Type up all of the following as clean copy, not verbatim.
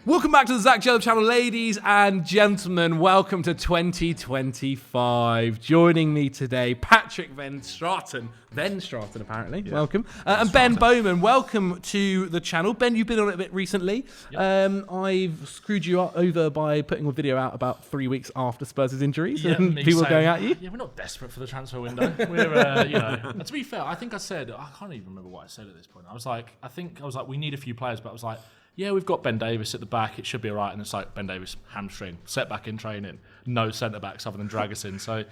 Welcome back to the Zach Djellab channel, ladies and gentlemen. Welcome to 2025. Joining me today, Patrick Van Straten apparently. Yeah. Welcome. And Ben Bowman, welcome to the channel. Ben, you've been on it a bit recently. Yep. I've screwed you over by putting a video out about 3 weeks after Spurs' injuries, and people going at you. Yeah, we're not desperate for the transfer window. We're, to be fair, I think I can't even remember what I said at this point. I was like, we need a few players, but I was like, yeah, we've got Ben Davis at the back. It should be all right. And it's like Ben Davis, hamstring, set back in training, no centre backs other than Dragusin. So,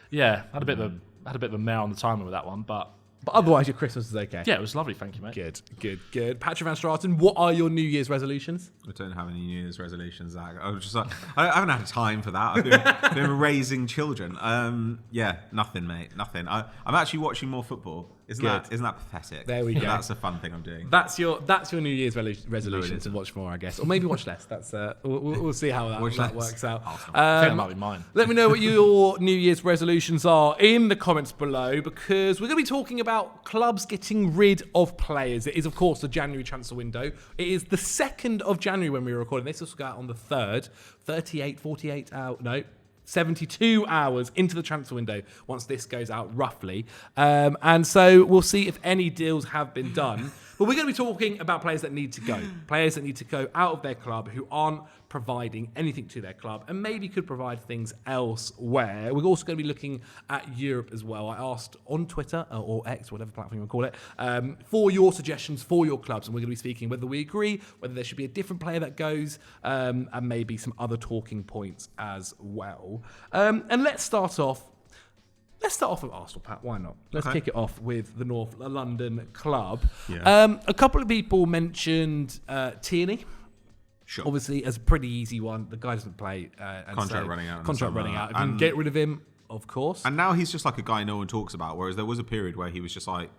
yeah, had a bit of a mare on the timing with that one, but otherwise, your Christmas is okay. Yeah, it was lovely. Thank you, mate. Good. Patrick Van Straten, what are your New Year's resolutions? I don't have any New Year's resolutions, Zach. I was just like, I haven't had time for that. I've been raising children. Nothing, mate. Nothing. I'm actually watching more football. Isn't that pathetic? There we go. That's a fun thing I'm doing. That's your New Year's resolution, to watch more, I guess, or maybe watch less. That's we'll see how that works out. I think that might be mine. Let me know what your New Year's resolutions are in the comments below, because we're going to be talking about clubs getting rid of players. It is, of course, the January transfer window. It is the 2nd of January when we're recording this. This will go out on the 3rd. 72 hours into the transfer window once this goes out, roughly. And so we'll see if any deals have been done. But we're going to be talking about players that need to go. Players that need to go out of their club who aren't providing anything to their club and maybe could provide things elsewhere. We're also going to be looking at Europe as well. I asked on Twitter or X, whatever platform you want to call it, for your suggestions for your clubs. And we're going to be speaking whether we agree, whether there should be a different player that goes, and maybe some other talking points as well. And let's start off with Arsenal, Pat. Why not? Let's kick it off with the North London club. Yeah. A couple of people mentioned Tierney. Sure. Obviously, as a pretty easy one. The guy doesn't play. Contract running out. If you can get rid of him, of course. And now he's just like a guy no one talks about, whereas there was a period where he was just like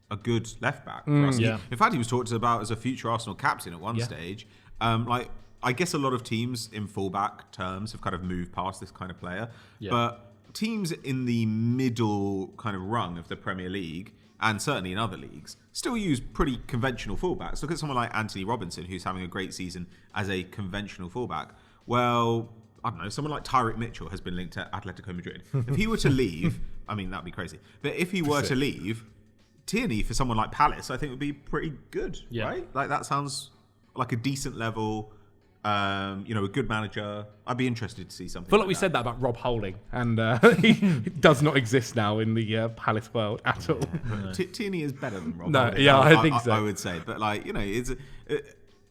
a good left back for us. Yeah. In fact, he was talked about as a future Arsenal captain at one stage. I guess a lot of teams in fullback terms have kind of moved past this kind of player. Yeah. But teams in the middle kind of rung of the Premier League, and certainly in other leagues, still use pretty conventional fullbacks. Look at someone like Anthony Robinson, who's having a great season as a conventional fullback. Well, I don't know, someone like Tyrick Mitchell has been linked to Atletico Madrid. If he were to leave, I mean, that'd be crazy. But if he were to leave, Tierney for someone like Palace, I think would be pretty good, right? Like, that sounds like a decent level, a good manager. I'd be interested to see something. I feel like we said that about Rob Holding, and he does not exist now in the Palace world at all. Tierney is better than Rob. Holding. I think so. I would say, but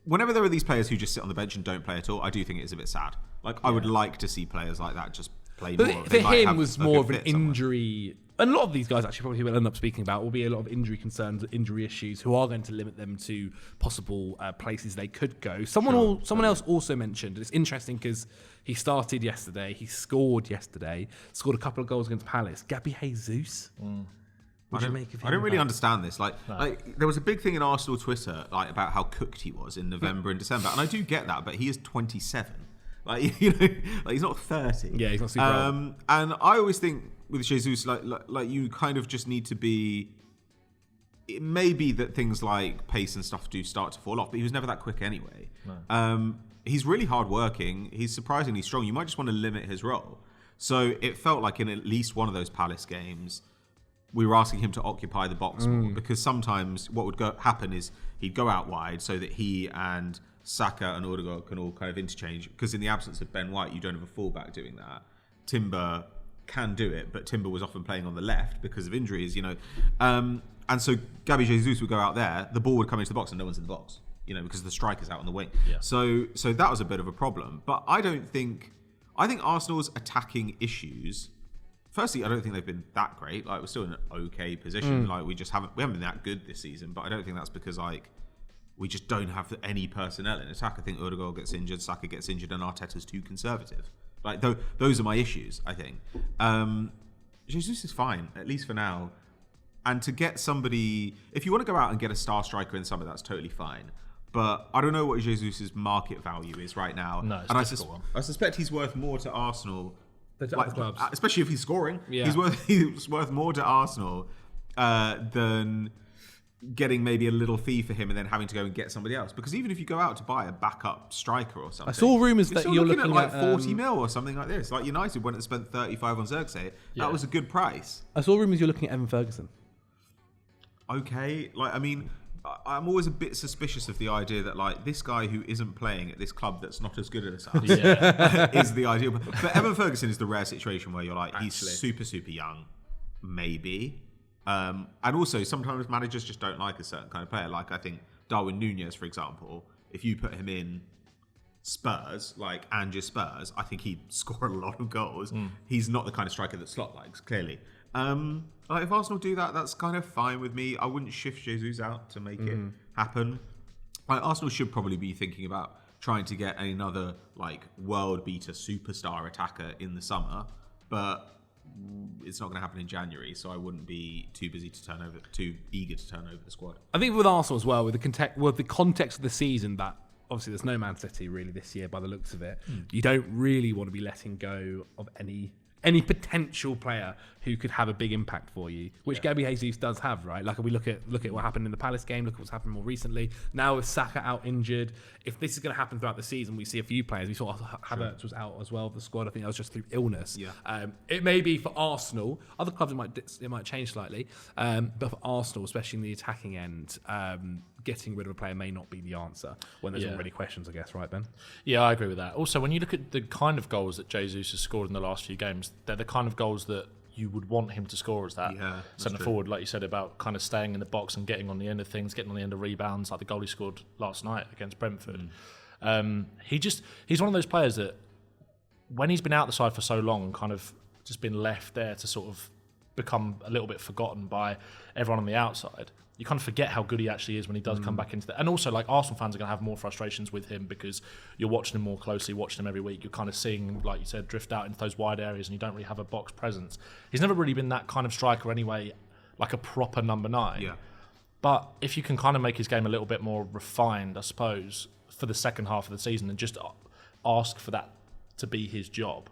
whenever there are these players who just sit on the bench and don't play at all, I do think it is a bit sad. I would like to see players like that just play more. But for him, was more of an injury. And a lot of these guys, actually, probably we'll end up speaking about, will be a lot of injury concerns, injury issues, who are going to limit them to possible places they could go. Someone else also mentioned, and it's interesting because he started yesterday, he scored yesterday, scored a couple of goals against Palace. Gabby Jesus. I don't really understand this. There was a big thing in Arsenal Twitter about how cooked he was in November and December, and I do get that, but he is 27. He's not 30. Yeah, he's not super old. And I always think with Jesus, you kind of just need to be. It may be that things like pace and stuff do start to fall off, but he was never that quick anyway. No. He's really hardworking. He's surprisingly strong. You might just want to limit his role. So it felt like in at least one of those Palace games, we were asking him to occupy the box more, because sometimes what would happen is he'd go out wide so that he and Saka and Odegaard can all kind of interchange, because in the absence of Ben White, you don't have a fullback doing that. Timber can do it, but Timber was often playing on the left because of injuries, and so Gabby Jesus would go out there, the ball would come into the box and no one's in the box, because the striker's out on the wing. Yeah. So that was a bit of a problem. But I think Arsenal's attacking issues, firstly, I don't think they've been that great. We're still in an okay position. We haven't been that good this season, but I don't think that's because we just don't have any personnel in attack. I think Odegaard gets injured, Saka gets injured, and Arteta's too conservative. Those are my issues, I think. Jesus is fine, at least for now. And to get somebody, if you want to go out and get a star striker in summer, that's totally fine. But I don't know what Jesus' market value is right now. No, it's I suspect he's worth more to Arsenal, clubs, especially if he's scoring. Yeah. He's worth more to Arsenal than getting maybe a little fee for him and then having to go and get somebody else. Because even if you go out to buy a backup striker or something, I saw rumours that you're looking at like 40 mil or something like this. Like United went and spent 35 on Xerxes. That was a good price. I saw rumours you're looking at Evan Ferguson. Okay, like I mean, I'm always a bit suspicious of the idea that like this guy who isn't playing at this club that's not as good as us is the ideal. But Evan Ferguson is the rare situation where you're like, he's super young, maybe. And also, sometimes managers just don't like a certain kind of player. Like, I think Darwin Núñez, for example, if you put him in Spurs, and just Spurs, I think he'd score a lot of goals. He's not the kind of striker that Slot likes, clearly. If Arsenal do that, that's kind of fine with me. I wouldn't shift Jesus out to make it happen. Arsenal should probably be thinking about trying to get another, world beater superstar attacker in the summer. But it's not going to happen in January, so I wouldn't be too eager to turn over the squad. I think with Arsenal as well, with the context of the season, that obviously there's no Man City really this year by the looks of it. You don't really want to be letting go of any potential player who could have a big impact for you, which Gabriel Jesus does have, right? Like, we look at what happened in the Palace game, look at what's happened more recently. Now with Saka out injured, if this is going to happen throughout the season, we see a few players. We saw Havertz was out as well of the squad. I think that was just through illness. Yeah. It may be for Arsenal. Other clubs it might change slightly, but for Arsenal, especially in the attacking end, getting rid of a player may not be the answer when there's already questions, I guess, right, Ben? Yeah, I agree with that. Also, when you look at the kind of goals that Jesus has scored in the last few games, they're the kind of goals that you would want him to score as that centre forward, like you said, about kind of staying in the box and getting on the end of things, getting on the end of rebounds, like the goal he scored last night against Brentford. He's one of those players that, when he's been out the side for so long, kind of just been left there to sort of become a little bit forgotten by everyone on the outside. You kind of forget how good he actually is when he does come back into that. And also, Arsenal fans are going to have more frustrations with him because you're watching him more closely, watching him every week. You're kind of seeing him, like you said, drift out into those wide areas and you don't really have a box presence. He's never really been that kind of striker anyway, like a proper number 9. Yeah. But if you can kind of make his game a little bit more refined, I suppose, for the second half of the season and just ask for that to be his job,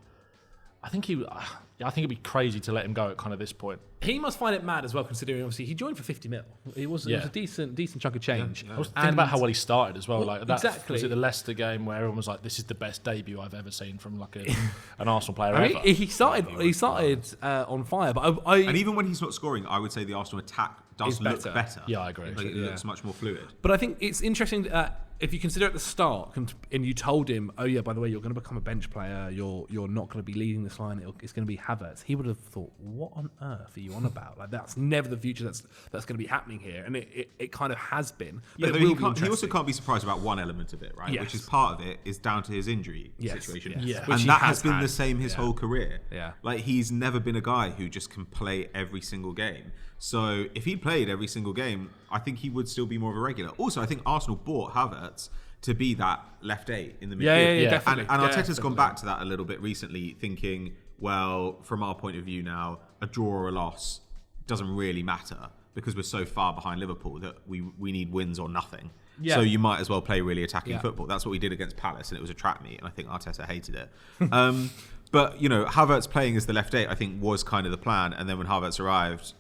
I think it'd be crazy to let him go at kind of this point. He must find it mad as well, considering obviously he joined for 50 mil. It was a decent chunk of change. I was thinking about how well he started as well. Exactly. Was it the Leicester game where everyone was like, "This is the best debut I've ever seen from an Arsenal player ever." He started on fire, but and even when he's not scoring, I would say the Arsenal attack does look better. Yeah, I agree. It looks much more fluid. But I think it's interesting that if you consider at the start and you told him, "Oh yeah, by the way, you're going to become a bench player. You're not going to be leading this line. It's going to be Havertz." He would have thought, "What on earth are you on about? That's never the future that's going to be happening here." And it kind of has been. But he also can't be surprised about one element of it, right? Yes. Which is part of it is down to his injury situation. Yes. Yeah. And that has been the same his whole career. Yeah. He's never been a guy who just can play every single game. So if he played every single game, I think he would still be more of a regular. Also, I think Arsenal bought Havertz to be that left 8 in the midfield. Yeah, definitely. And Arteta's gone back to that a little bit recently, thinking, well, from our point of view now, a draw or a loss doesn't really matter because we're so far behind Liverpool that we need wins or nothing. Yeah. So you might as well play really attacking football. That's what we did against Palace, and it was a trap meet, and I think Arteta hated it. But, Havertz playing as the left 8, I think, was kind of the plan. And then when Havertz arrived,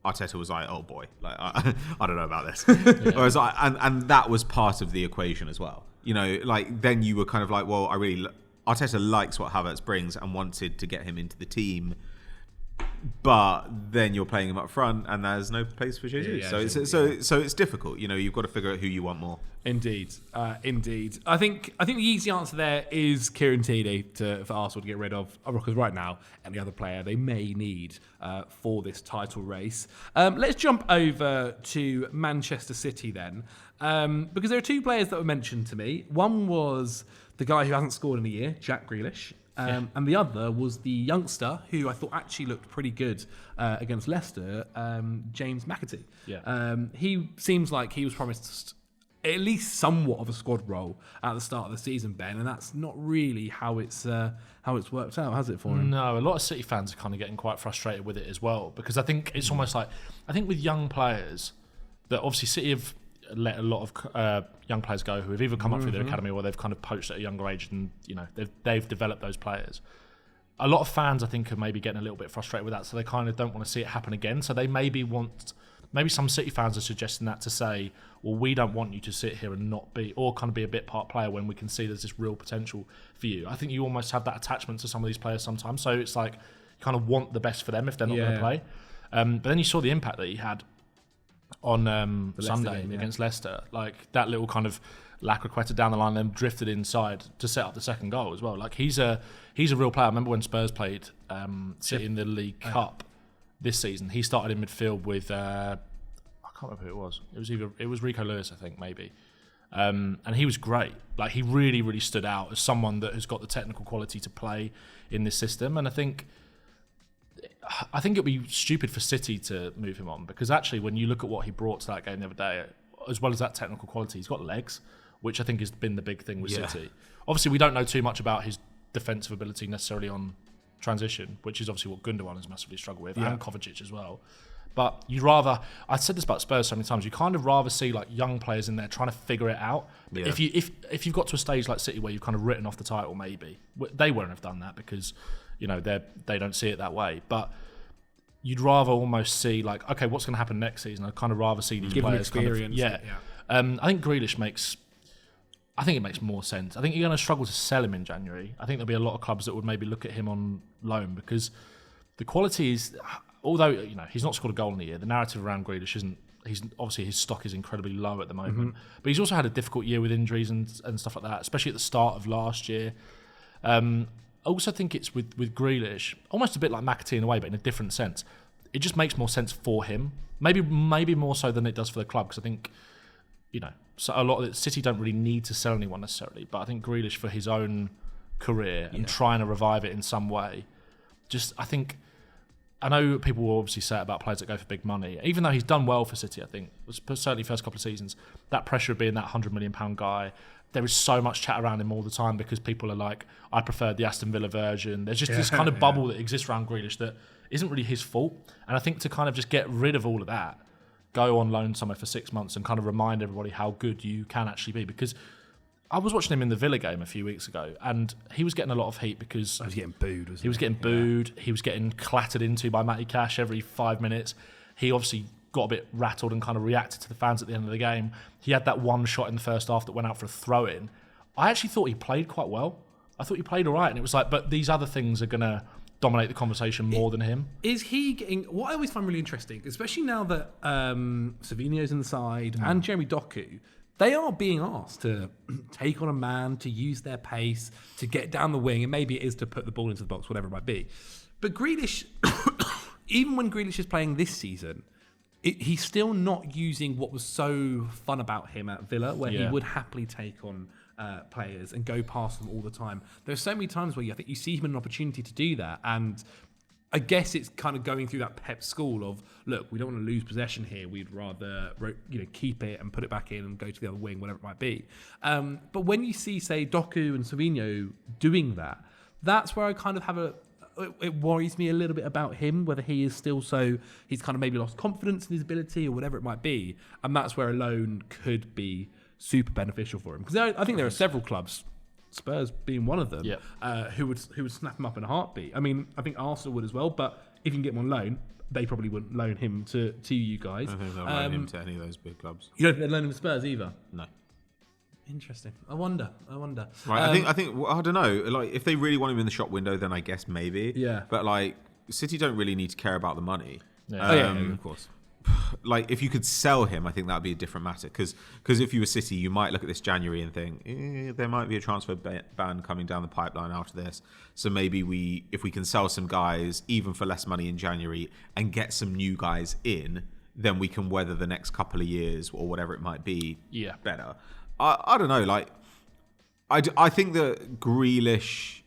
Arteta was like, "Oh boy, I don't know about this." Whereas and that was part of the equation as well. Then you were kind of like, "Well, Arteta likes what Havertz brings and wanted to get him into the team." But then you're playing him up front, and there's no place for Jesus. So it's difficult. You've got to figure out who you want more. Indeed. I think the easy answer there is Kieran Tierney for Arsenal to get rid of, because right now any other player they may need for this title race. Let's jump over to Manchester City then, because there are two players that were mentioned to me. One was the guy who hasn't scored in a year, Jack Grealish. And the other was the youngster who I thought actually looked pretty good against Leicester, James McAtee. Yeah. He seems like he was promised at least somewhat of a squad role at the start of the season, Ben, and that's not really how it's worked out, has it, for him? No, a lot of City fans are kind of getting quite frustrated with it as well, because I think it's almost like, I think with young players, that obviously City have let a lot of young players go who have either come up through their academy or they've kind of poached at a younger age, and they've developed those players. A lot of fans, I think, are maybe getting a little bit frustrated with that, so they kind of don't want to see it happen again. So they maybe want maybe some City fans are suggesting that to say, well, we don't want you to sit here and not be, or kind of be a bit part player when we can see there's this real potential for you. I think you almost have that attachment to some of these players sometimes. So it's like you kind of want the best for them if they're not going to play. But then you saw the impact that he had on Sunday against Leicester. Like that little kind of Lacroqueta down the line, then drifted inside to set up the second goal as well. Like he's a real player. I remember when Spurs played City in the League Cup this season. He started in midfield with I can't remember who it was. It was Rico Lewis, I think, maybe. And he was great. Like he really, really stood out as someone that has got the technical quality to play in this system. And I think it'd be stupid for City to move him on, because actually when you look at what he brought to that game the other day, as well as that technical quality, he's got legs, which I think has been the big thing with City. Obviously, we don't know too much about his defensive ability necessarily on transition, which is obviously what Gundogan has massively struggled with, and Kovacic as well. But I said this about Spurs so many times, you kind of rather see like young players in there trying to figure it out. Yeah. If you've got to a stage like City where you've kind of written off the title, maybe they won't have done that because they don't see it that way. But you'd rather almost see like, okay, what's going to happen next season? I'd kind of rather see these players experience. I think Grealish makes more sense. I think you're going to struggle to sell him in January. I think there'll be a lot of clubs that would maybe look at him on loan because the quality is, although he's not scored a goal in the year, the narrative around Grealish isn't. He's obviously his stock is incredibly low at the moment, but he's also had a difficult year with injuries and stuff like that, especially at the start of last year. I also think it's with Grealish, almost a bit like McAtee in a way, but in a different sense. It just makes more sense for him, maybe more so than it does for the club, because I think so a lot of it, City don't really need to sell anyone necessarily, but I think Grealish for his own career and trying to revive it in some way, I know people will obviously say it about players that go for big money, even though he's done well for City. I think certainly first couple of seasons, that pressure of being that £100 million guy, there is so much chat around him all the time because people are like, I preferred the Aston Villa version. There's just this kind of bubble that exists around Grealish that isn't really his fault, and I think to kind of just get rid of all of that, go on loan somewhere for 6 months and kind of remind everybody how good you can actually be. Because I was watching him in the Villa game a few weeks ago and he was getting a lot of heat because he was getting booed, wasn't he? He was getting booed. He was getting clattered into by Matty Cash every 5 minutes. He obviously got a bit rattled and kind of reacted to the fans at the end of the game. He had that one shot in the first half that went out for a throw-in. I actually thought he played quite well. I thought he played all right. And it was like, but these other things are going to dominate the conversation more than him. Is he getting... What I always find really interesting, especially now that Savinho's in the side and Jeremy Doku, they are being asked to take on a man, to use their pace, to get down the wing, and maybe it is to put the ball into the box, whatever it might be. But Grealish, even when Grealish is playing this season, he's still not using what was so fun about him at Villa, where he would happily take on players and go past them all the time. There's so many times where I think you see him in an opportunity to do that, and I guess it's kind of going through that Pep school of, look, we don't want to lose possession here. We'd rather keep it and put it back in and go to the other wing, whatever it might be. But when you see, say, Doku and Savinho doing that, that's where I kind of have it worries me a little bit about him, whether he is still he's kind of maybe lost confidence in his ability or whatever it might be. And that's where a loan could be super beneficial for him. Because I think there are several clubs, Spurs being one of them, who would snap him up in a heartbeat. I mean, I think Arsenal would as well, but if you can get him on loan, they probably wouldn't loan him to you guys. I don't think they'll loan him to any of those big clubs. You don't think they'd loan him to Spurs either? No. Interesting. I wonder. Right. I think. I don't know. Like, if they really want him in the shop window, then I guess maybe. Yeah. But like, City don't really need to care about the money. Yeah. Of course. Like, if you could sell him, I think that would be a different matter. Because if you were City, you might look at this January and think, there might be a transfer ban coming down the pipeline after this. So maybe if we can sell some guys, even for less money in January, and get some new guys in, then we can weather the next couple of years or whatever it might be better. I don't know. Like, I think that Grealish...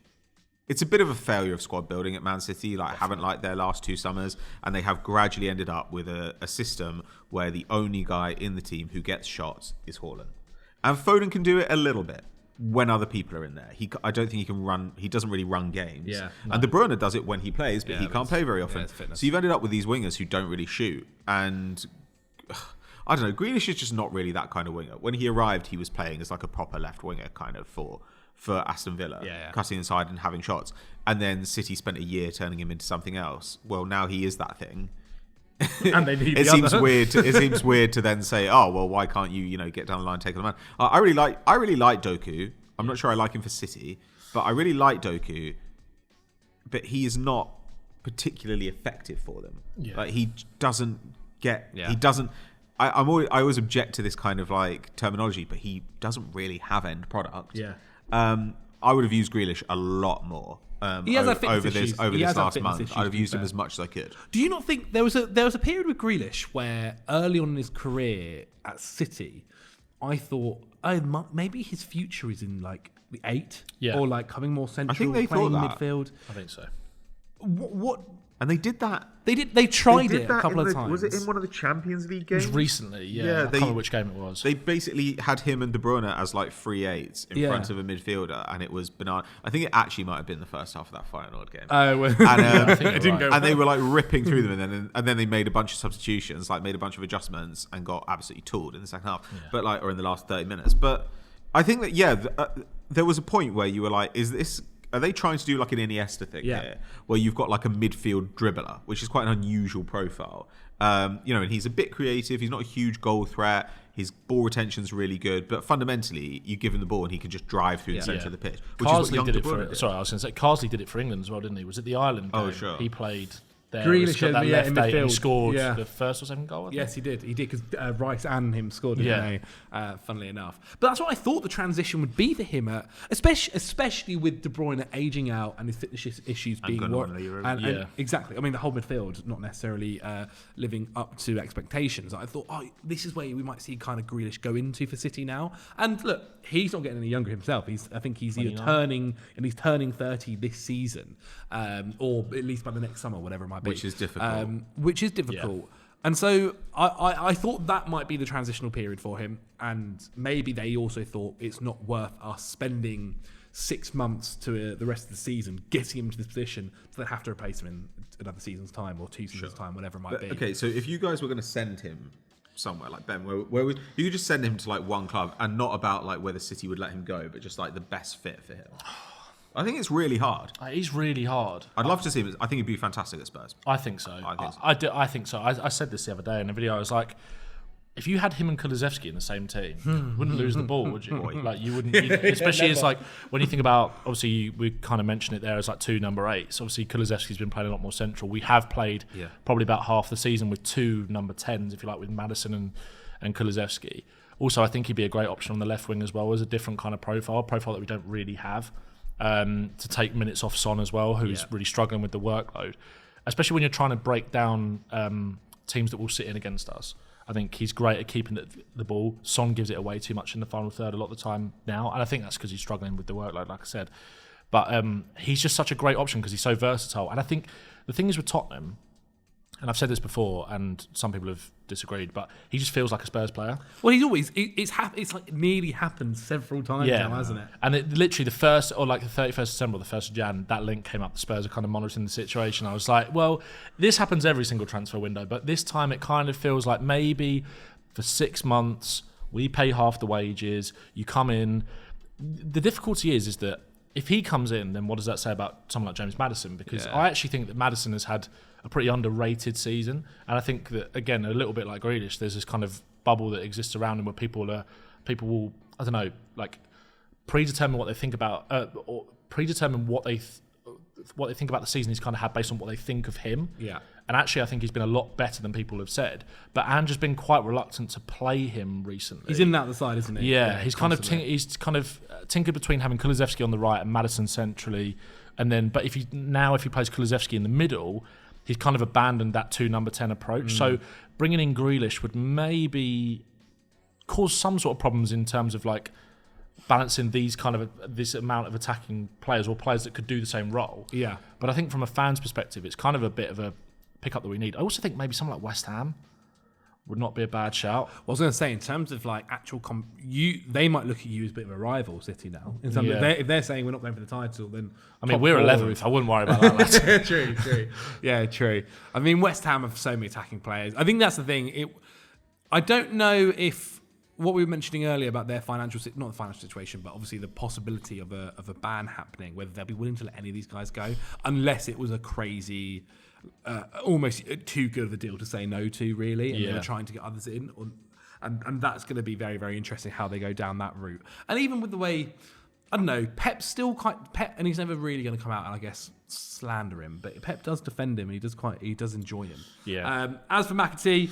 It's a bit of a failure of squad building at Man City. Like, haven't liked their last 2 summers, and they have gradually ended up with a system where the only guy in the team who gets shots is Haaland. And Foden can do it a little bit when other people are in there. I don't think he can run. He doesn't really run games. Yeah, and De Bruyne does it when he plays, but he can't play very often. So you've ended up with these wingers who don't really shoot. And I don't know. Grealish is just not really that kind of winger. When he arrived, he was playing as like a proper left winger kind of for Aston Villa, cutting inside and having shots. And then City spent a year turning him into something else. Well, now he is that thing. And they need it the seems other. weird. It seems weird to then say, "Oh, well, why can't you, get down the line, and take on the man?" I really like Doku. I'm not sure I like him for City, but I really like Doku. But he is not particularly effective for them. Yeah. Like he doesn't get. Yeah. He doesn't. I always object to this kind of like terminology, but he doesn't really have end product. Yeah. I would have used Grealish a lot more. He has had fitness over this issues. He this has had last fitness month. issues, I'd have to be used him fair. as much as I could. Do you not think there was a period with Grealish where early on in his career at City, I thought, maybe his future is in like the 8, Yeah. or like coming more central, I think they playing thought that. midfield. I think so. What And they did that. they tried it a couple of times. Was it in one of the Champions League It games? was recently, yeah. I Yeah, can't remember which game it was. They basically had him and De Bruyne as like free eights in Yeah. front of a midfielder, and it was banana. I think it actually might have been the first half of that Feyenoord game. Oh, well, And, think it you're didn't right. go. and they were like ripping through them, and then they made a bunch of substitutions, like made a bunch of adjustments, and got absolutely tooled in the second half. Yeah. But like, or in the last 30 minutes. But I think that there was a point where you were like, is this? Are they trying to do like an Iniesta thing here, where you've got like a midfield dribbler, which is quite an unusual profile? And he's a bit creative. He's not a huge goal threat. His ball retention's really good, but fundamentally, you give him the ball and he can just drive through the centre of the pitch. Which is what Carsley young did De it Bruyne for. did. Sorry, I was going to say Carsley did it for England as well, didn't he? Was it the Ireland game? Oh, sure. He played there. Grealish He's got that in left midfield. eight and scored Yeah. the first or second goal. I think. Yes, he did. He did because Rice and him scored, didn't they? Funnily enough. But that's what I thought the transition would be for him, especially with De Bruyne aging out and his fitness issues being Gundogan and Yeah. exactly. I mean, the whole midfield not necessarily living up to expectations. I thought, this is where we might see kind of Grealish go into for City now. And look, he's not getting any younger himself. I think he's either 29. turning 30 this season, or at least by the next summer, whatever it might be. Which is difficult. Which is difficult. And so I thought that might be the transitional period for him. And maybe they also thought it's not worth us spending 6 months to the rest of the season getting him to this position, so they have to replace him in another season's time or 2 seasons' time, whatever it might be. Okay, so if you guys were going to send him somewhere like Ben, where would you could just send him to like one club, and not about like whether City would let him go, but just like the best fit for him? I think it's really hard. He's really hard. I'd love to see him. I think he'd be fantastic at Spurs. I think so. I think so. I said this the other day in a video. I was like, if you had him and Kulusevski in the same team, you wouldn't lose the ball, would you? Like you wouldn't. Especially it's like when you think about, obviously we kind of mentioned it there as like 2 number 8s. Obviously Kulusevski's been playing a lot more central. We have played probably about half the season with 2 number 10s, if you like, with Maddison and Kulusevski. Also, I think he'd be a great option on the left wing as well, as a different kind of profile that we don't really have. To take minutes off Son as well, who's really struggling with the workload, especially when you're trying to break down teams that will sit in against us. I think he's great at keeping the ball. Son gives it away too much in the final third a lot of the time now, and I think that's because he's struggling with the workload, like I said. But he's just such a great option because he's so versatile. And I think the thing is with Tottenham, and I've said this before, and some people have disagreed, but he just feels like a Spurs player. Well, he's always it's like nearly happened several times now, hasn't it? And it literally the 1st, or like the 31st of December or the 1st of Jan, that link came up. The Spurs are kind of monitoring the situation. I was like, well, this happens every single transfer window, but this time it kind of feels like maybe for 6 months we pay half the wages. You come in. The difficulty is that if he comes in, then what does that say about someone like James Maddison? Because I actually think that Maddison has had a pretty underrated season, and I think that, again, a little bit like Grealish, there's this kind of bubble that exists around him where people will, I don't know, like predetermine what they think about, or predetermine what they think about the season he's kind of had based on what they think of him. Yeah. And actually, I think he's been a lot better than people have said. But Ange has been quite reluctant to play him recently. He's in and out the side, isn't he? Yeah, he's kind of tinkered between having Kulusevski on the right and Maddison centrally, and then if he plays Kulusevski in the middle, he's kind of abandoned that 2 number 10 approach. So bringing in Grealish would maybe cause some sort of problems in terms of like balancing this amount of attacking players or players that could do the same role. Yeah. But I think from a fan's perspective, it's kind of a bit of a pickup that we need. I also think maybe someone like West Ham would not be a bad shout. Well, I was going to say, in terms of like actual, they might look at you as a bit of a rival, City now. In terms of if they're saying we're not going for the title, then I mean, we're 11th. I wouldn't worry about that. True. Yeah, true. I mean, West Ham have so many attacking players. I think that's the thing. I don't know if what we were mentioning earlier about their not the financial situation, but obviously the possibility of a ban happening, whether they'll be willing to let any of these guys go, unless it was a crazy, almost too good of a deal to say no to, really. And they Yeah. were trying to get others in. And that's going to be very, very interesting how they go down that route. And even with the way, I don't know, Pep's still quite Pep, and he's never really going to come out and I guess slander him, but Pep does defend him and he does enjoy him. Yeah. As for McAtee,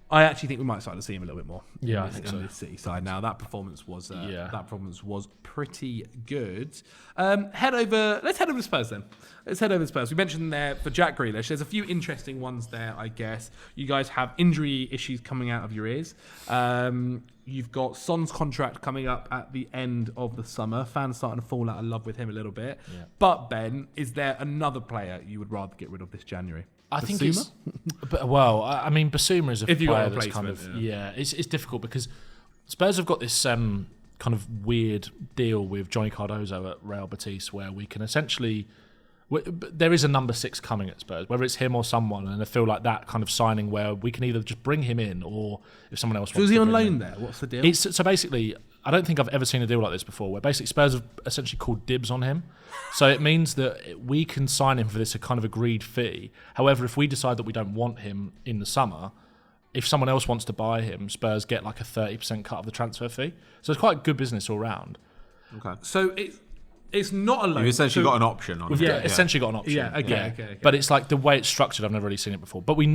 I actually think we might start to see him a little bit more. Yeah, I on think the so. City side now. That performance was pretty good. Let's head over to Spurs then. Let's head over to Spurs. We mentioned there for Jack Grealish. There's a few interesting ones there, I guess. You guys have injury issues coming out of your ears. You've got Son's contract coming up at the end of the summer. Fans starting to fall out of love with him a little bit. Yeah. But Ben, is there another player you would rather get rid of this January? I think Basuma? I mean, Basuma is a If you got player a that's kind replacement, of it's difficult because Spurs have got this kind of weird deal with Johnny Cardozo at Real Betis where we can essentially there is a number 6 coming at Spurs, whether it's him or someone, and I feel like that kind of signing where we can either just bring him in or if someone else wants Was he to on bring loan him in. there? What's the deal? So basically, I don't think I've ever seen a deal like this before, where basically Spurs have essentially called dibs on him. So it means that we can sign him for this kind of agreed fee. However, if we decide that we don't want him in the summer, if someone else wants to buy him, Spurs get like a 30% cut of the transfer fee. So it's quite good business all round. Okay. So it's not a loan. You've essentially So- got an option on it. Essentially got an option. Yeah, okay. But it's like the way it's structured, I've never really seen it before. But we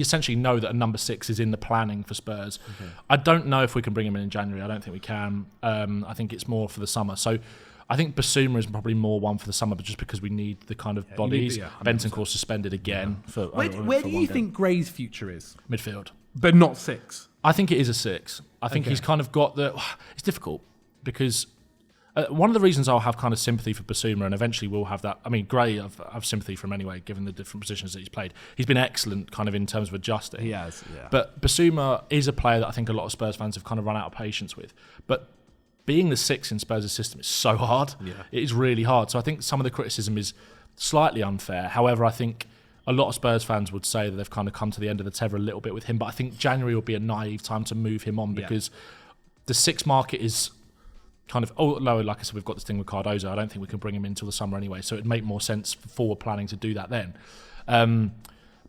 essentially know that a number 6 is in the planning for Spurs. Okay. I don't know if we can bring him in January. I don't think we can. I think it's more for the summer. So I think Basuma is probably more one for the summer, but just because we need the kind of bodies. Bentancur suspended again for Where do you one think Gray's future is? game. Midfield? But not 6. I think it is a 6. I think he's kind of got the. It's difficult because one of the reasons I'll have kind of sympathy for Basuma, and eventually we'll have that. I mean, Gray, I've sympathy for him anyway, given the different positions that he's played. He's been excellent, kind of in terms of adjusting. He has, yeah. But Basuma is a player that I think a lot of Spurs fans have kind of run out of patience with. But being the 6 in Spurs' system is so hard. Yeah. It is really hard. So I think some of the criticism is slightly unfair. However, I think a lot of Spurs fans would say that they've kind of come to the end of the tether a little bit with him. But I think January will be a naive time to move him on because the 6 market is kind of lower. Like I said, we've got this thing with Cardozo. I don't think we can bring him in until the summer anyway. So it'd make more sense for forward planning to do that then.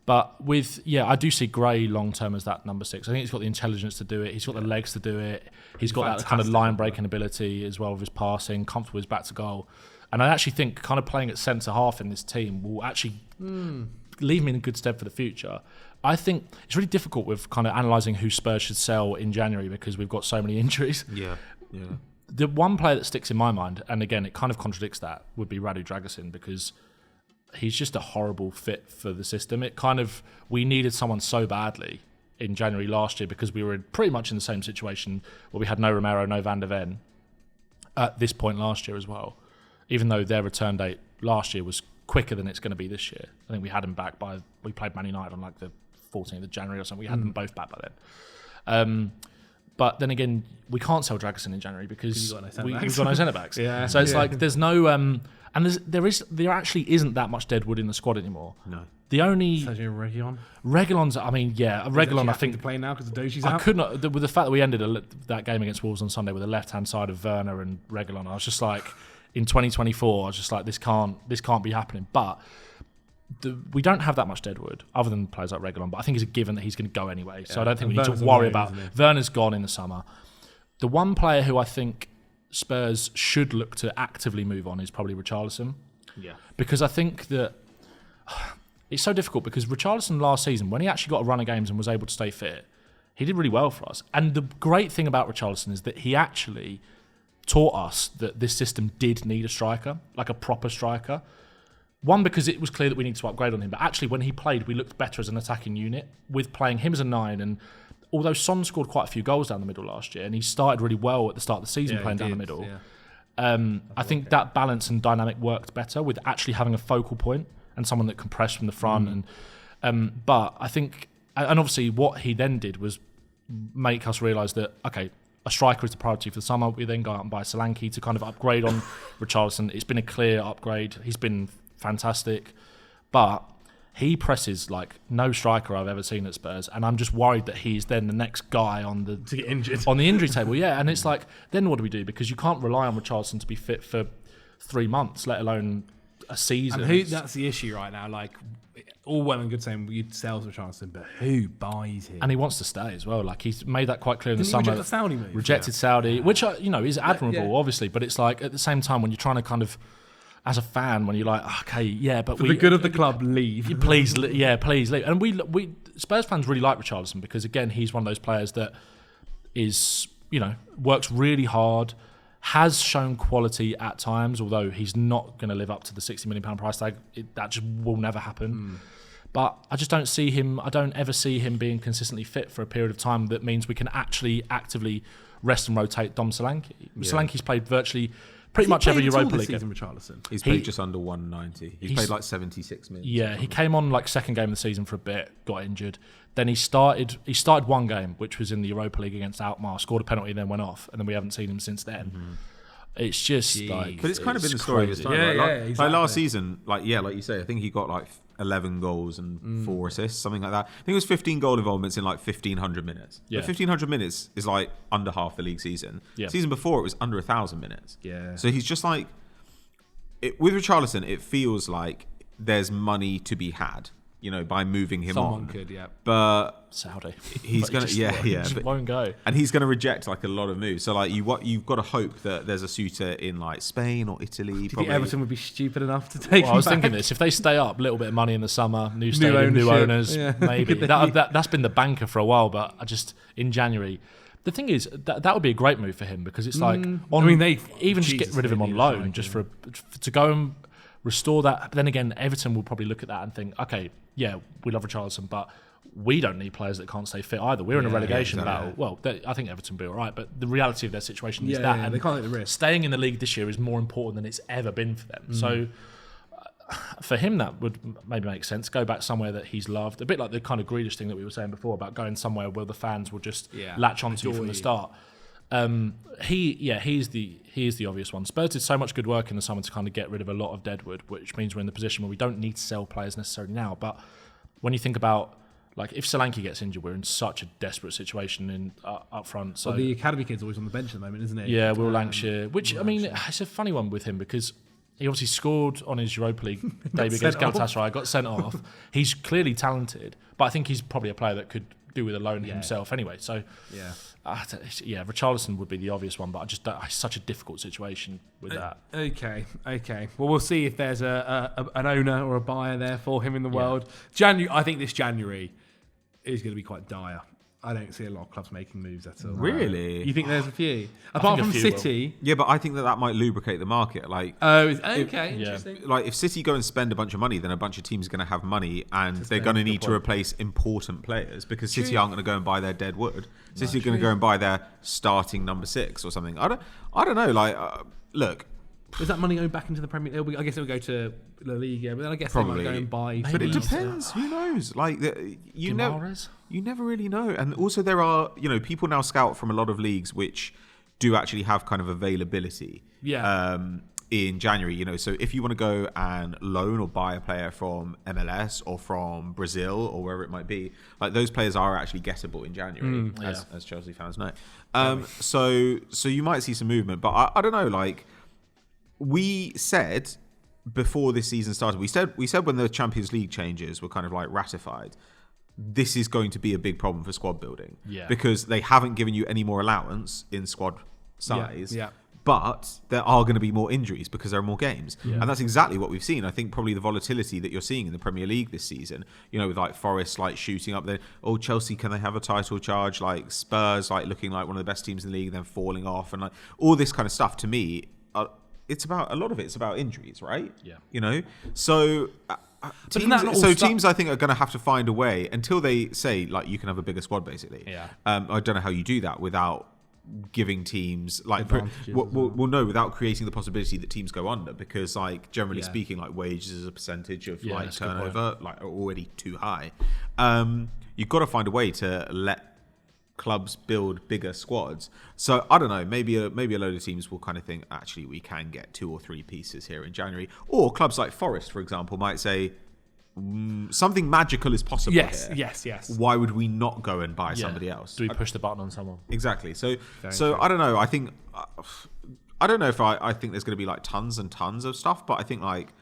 But with, I do see Gray long term as that number 6. I think he's got the intelligence to do it. He's got the legs to do it. He's got that kind of line breaking ability as well with his passing, comfortable with his back to goal. And I actually think kind of playing at centre half in this team will actually leave me in good stead for the future. I think it's really difficult with kind of analysing who Spurs should sell in January because we've got so many injuries. Yeah. The one player that sticks in my mind, and again, it kind of contradicts that, would be Radu Dragusin because he's just a horrible fit for the system. We needed someone so badly in January last year because we were pretty much in the same situation where we had no Romero, no Van der Ven at this point last year as well. Even though their return date last year was quicker than it's going to be this year. I think we had them back we played Man United on like the 14th of January or something. We had them both back by then. But then again, we can't sell Dragusin in January because we've got no centre backs. So it's like there's no and there actually isn't that much dead wood in the squad anymore. No. The only Reguilon's Reguilon I think to play now because the Doji's I out. could not with the fact that we ended that game against Wolves on Sunday with the left hand side of Werner and Reguilon. I was just like, in 2024, I was just like, this can't be happening. But we don't have that much deadwood other than players like Reguilon, but I think it's a given that he's going to go anyway. So I don't think we need to worry about Werner's gone in the summer. The one player who I think Spurs should look to actively move on is probably Richarlison. Yeah. Because I think that it's so difficult because Richarlison last season, when he actually got a run of games and was able to stay fit, he did really well for us. And the great thing about Richarlison is that he actually taught us that this system did need a striker, like a proper striker. One, because it was clear that we needed to upgrade on him, but actually when he played, we looked better as an attacking unit with playing him as a 9. And although Son scored quite a few goals down the middle last year, and he started really well at the start of the season playing down the middle, I think that balance and dynamic worked better with actually having a focal point and someone that can press from the front. And but I think, and obviously what he then did was make us realise that, okay, a striker is the priority for the summer. We then go out and buy Solanke to kind of upgrade on Richarlison. It's been a clear upgrade. He's been fantastic, but he presses like no striker I've ever seen at Spurs, and I'm just worried that he's then the next guy to get injured on the injury table. And it's like, then what do we do? Because you can't rely on Richarlison to be fit for 3 months, let alone a season. And that's the issue right now. Like, all well and good saying you'd sell Richarlison, but who buys him? And he wants to stay as well. Like, he's made that quite clear in the Didn't he summer. reject the Saudi move? Rejected Saudi, which is admirable, obviously. But it's like, at the same time, when you're trying to kind of, as a fan, when you're like, okay, yeah, but for the good of the club, leave. Please leave. And we Spurs fans really like Richarlison because, again, he's one of those players that is, works really hard, has shown quality at times, although he's not going to live up to the £60 million price tag. That just will never happen. But I just don't see him. I don't ever see him being consistently fit for a period of time that means we can actually actively rest and rotate Dom Solanke. Solanke's played virtually pretty much every Europa League season. Richarlison. He's played just under 190. He's played like 76 minutes. Yeah, he came on like second game of the season for a bit, got injured. Then he started one game, which was in the Europa League against Alkmaar, scored a penalty, then went off, and then we haven't seen him since then. It's just like, but it's kind of been the story of his time. Exactly. Like last season, like you say, I think he got like 11 goals and 4 assists, something like that. I think it was 15 goal involvements in like 1,500 minutes. Yeah. But 1,500 minutes is like under half the league season. Yeah. Season before, it was under 1,000 minutes. Yeah. So he's just like, with Richarlison, it feels like there's money to be had, by moving him on. Someone could, yeah. But Saudi. he's going to, but won't go. And he's going to reject like a lot of moves. So like you've got to hope that there's a suitor in like Spain or Italy. Do you think Everton would be stupid enough to take him I was back? thinking this. If they stay up, a little bit of money in the summer, new stadium, new owners, maybe. That's been the banker for a while, but in January... The thing is, that would be a great move for him because it's like... just get rid of him on loan just to go and restore that. But then again, Everton will probably look at that and think, okay, yeah, we love Richarlison, but we don't need players that can't stay fit either. We're in a relegation battle. Well, I think Everton will be all right, but the reality of their situation is that. And they can't take the risk. Staying in the league this year is more important than it's ever been for them. So... for him, that would maybe make sense. Go back somewhere that he's loved. A bit like the kind of Grealish thing that we were saying before about going somewhere where the fans will just latch onto you from the start. He's the obvious one. Spurs did so much good work in the summer to kind of get rid of a lot of deadwood, which means we're in the position where we don't need to sell players necessarily now. But when you think about, like, if Solanke gets injured, we're in such a desperate situation up front. So the academy kid's always on the bench at the moment, isn't he? Yeah, Will Lancashire. Which, it's a funny one with him because he obviously scored on his Europa League debut against Galatasaray, got sent off. He's clearly talented, but I think he's probably a player that could do with a loan himself anyway. So, Richarlison would be the obvious one, but it's such a difficult situation with that. Okay. Well, we'll see if there's an owner or a buyer there for him in the world. I think this January is going to be quite dire. I don't see a lot of clubs making moves at all. Really? You think there's a few? Apart from City. Yeah, but I think that might lubricate the market. Like, interesting. Like, if City go and spend a bunch of money, then a bunch of teams are going to have money and they're going to need to replace important players because City aren't going to go and buy their dead wood. City are going to go and buy their starting number 6 or something. I don't know. Like, look. Is that money going back into the Premier League? I guess it would go to La Liga, but then I guess they might go and buy. But it depends. Who knows? Like, you never really know. And also, there are people now scout from a lot of leagues which do actually have kind of availability. Yeah. In January, so if you want to go and loan or buy a player from MLS or from Brazil or wherever it might be, like those players are actually gettable in January, as Chelsea fans know. So you might see some movement, but I don't know. Like, we said before this season started, we said when the Champions League changes were kind of like ratified, this is going to be a big problem for squad building because they haven't given you any more allowance in squad size. Yeah. But there are going to be more injuries because there are more games. Yeah. And that's exactly what we've seen. I think probably the volatility that you're seeing in the Premier League this season, with like Forest like shooting up there. Oh, Chelsea, can they have a title charge? Like Spurs, like looking like one of the best teams in the league, then falling off. And like all this kind of stuff, to me, it's about, a lot of it's about injuries, right? Yeah. So... teams I think are going to have to find a way until they say like you can have a bigger squad basically. I don't know how you do that without giving teams like without creating the possibility that teams go under because like generally speaking like wages as a percentage of like turnover like are already too high. You've got to find a way to let clubs build bigger squads. So I don't know, maybe a load of teams will kind of think actually we can get 2 or 3 pieces here in January, or clubs like Forest for example might say something magical is possible here. Yes. Why would we not go and buy somebody else? Do we push the button on someone? Exactly. So I don't know. I think I don't know if I think there's going to be like tons and tons of stuff, but I think like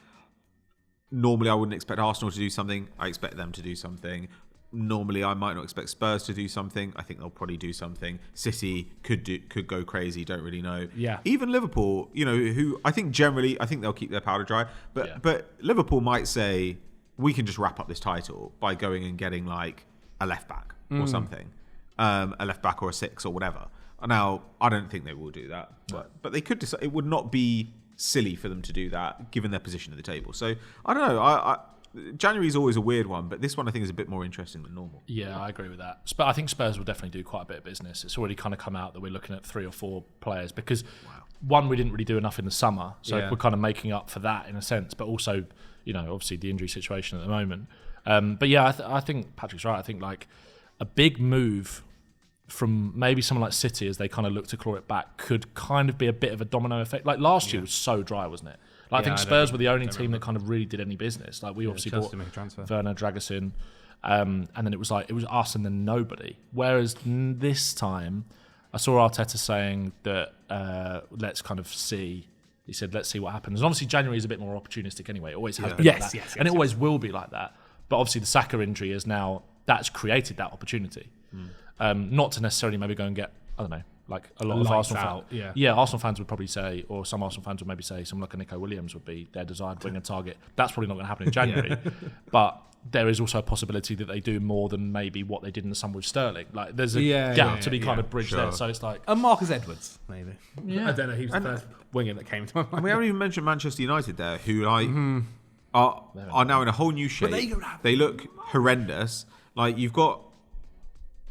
normally I wouldn't expect Arsenal to do something. I expect them to do something. Normally I might not expect Spurs to do something. I think they'll probably do something. City could go crazy. Don't really know. Yeah. Even Liverpool, who I think generally, I think they'll keep their powder dry. But Liverpool might say, we can just wrap up this title by going and getting like a left back or something, a left back or a 6 or whatever. Now I don't think they will do that, but they could decide. It would not be silly for them to do that given their position at the table. So I don't know. January is always a weird one, but this one I think is a bit more interesting than normal. Yeah, I agree with that. I think Spurs will definitely do quite a bit of business. It's already kind of come out that we're looking at 3 or 4 players because one, we didn't really do enough in the summer, so we're kind of making up for that in a sense. But also, obviously the injury situation at the moment. But yeah, I think Patrick's right. I think like a big move from maybe someone like City as they kind of look to claw it back could kind of be a bit of a domino effect. Like last year was so dry, wasn't it? Like I think Spurs were the only team that kind of really did any business. Like we obviously bought Werner, Dragusin, and then it was us and then nobody. Whereas this time, I saw Arteta saying that let's kind of see. He said, let's see what happens. And obviously January is a bit more opportunistic anyway. It always has been like that. And it always will be like that. But obviously the Saka injury is now, that's created that opportunity. Not to necessarily maybe go and get, I don't know, like a lot of Arsenal fans. Yeah, Arsenal fans would probably say, or some Arsenal fans would maybe say, someone like a Nico Williams would be their desired winger target. That's probably not going to happen in January. But there is also a possibility that they do more than maybe what they did in the summer with Sterling. Like there's a gap to be kind of bridged there. So it's like... And Marcus Edwards, maybe. Yeah. I don't know, he was the first winger that came to my mind. And we haven't even mentioned Manchester United there, who like are now in a whole new shape. They look horrendous. Like you've got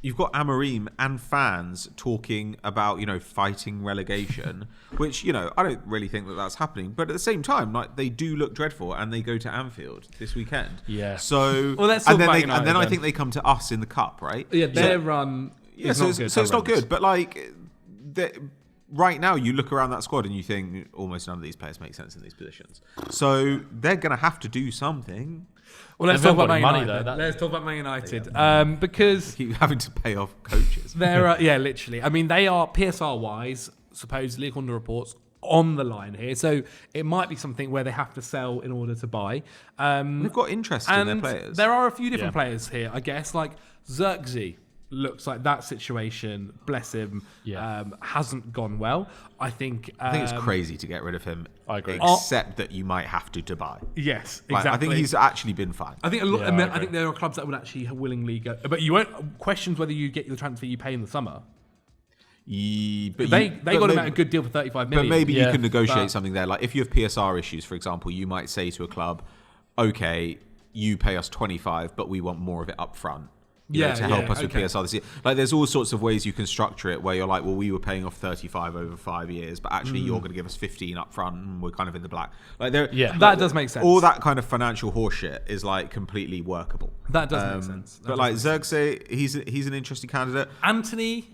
Amorim and fans talking about, fighting relegation, which, I don't really think that that's happening. But at the same time, like they do look dreadful and they go to Anfield this weekend. Yeah. So, well, let's talk about United, and then I think they come to us in the cup, right? Yeah, their run is not good. So it's not good. But like, right now you look around that squad and you think almost none of these players make sense in these positions. So they're going to have to do something. Well, let's talk about Man United. Let's talk about Man United because keep having to pay off coaches. They're literally. I mean, they are PSR wise, supposedly according to reports, on the line here. So it might be something where they have to sell in order to buy. They've got interest in their players. There are a few different players here, I guess, like Xerxes. Looks like that situation, bless him, hasn't gone well. I think it's crazy to get rid of him. I agree. Except that you might have to Dubai. Yes, exactly. Like, I think he's actually been fine. I think a lot. I think there are clubs that would actually willingly go, but you won't questions whether you get the transfer you pay in the summer. But they got him at a good deal for 35 million. But maybe you can negotiate something there. Like if you have PSR issues, for example, you might say to a club, "Okay, you pay us 25, but we want more of it up front." To help us with PSR this year. Like, there's all sorts of ways you can structure it where you're like, well, we were paying off 35 over 5 years, but actually you're going to give us 15 up front and we're kind of in the black. Like, that does make sense. All that kind of financial horseshit is like completely workable. That does make sense. But like Xerxes, he's an interesting candidate. Anthony,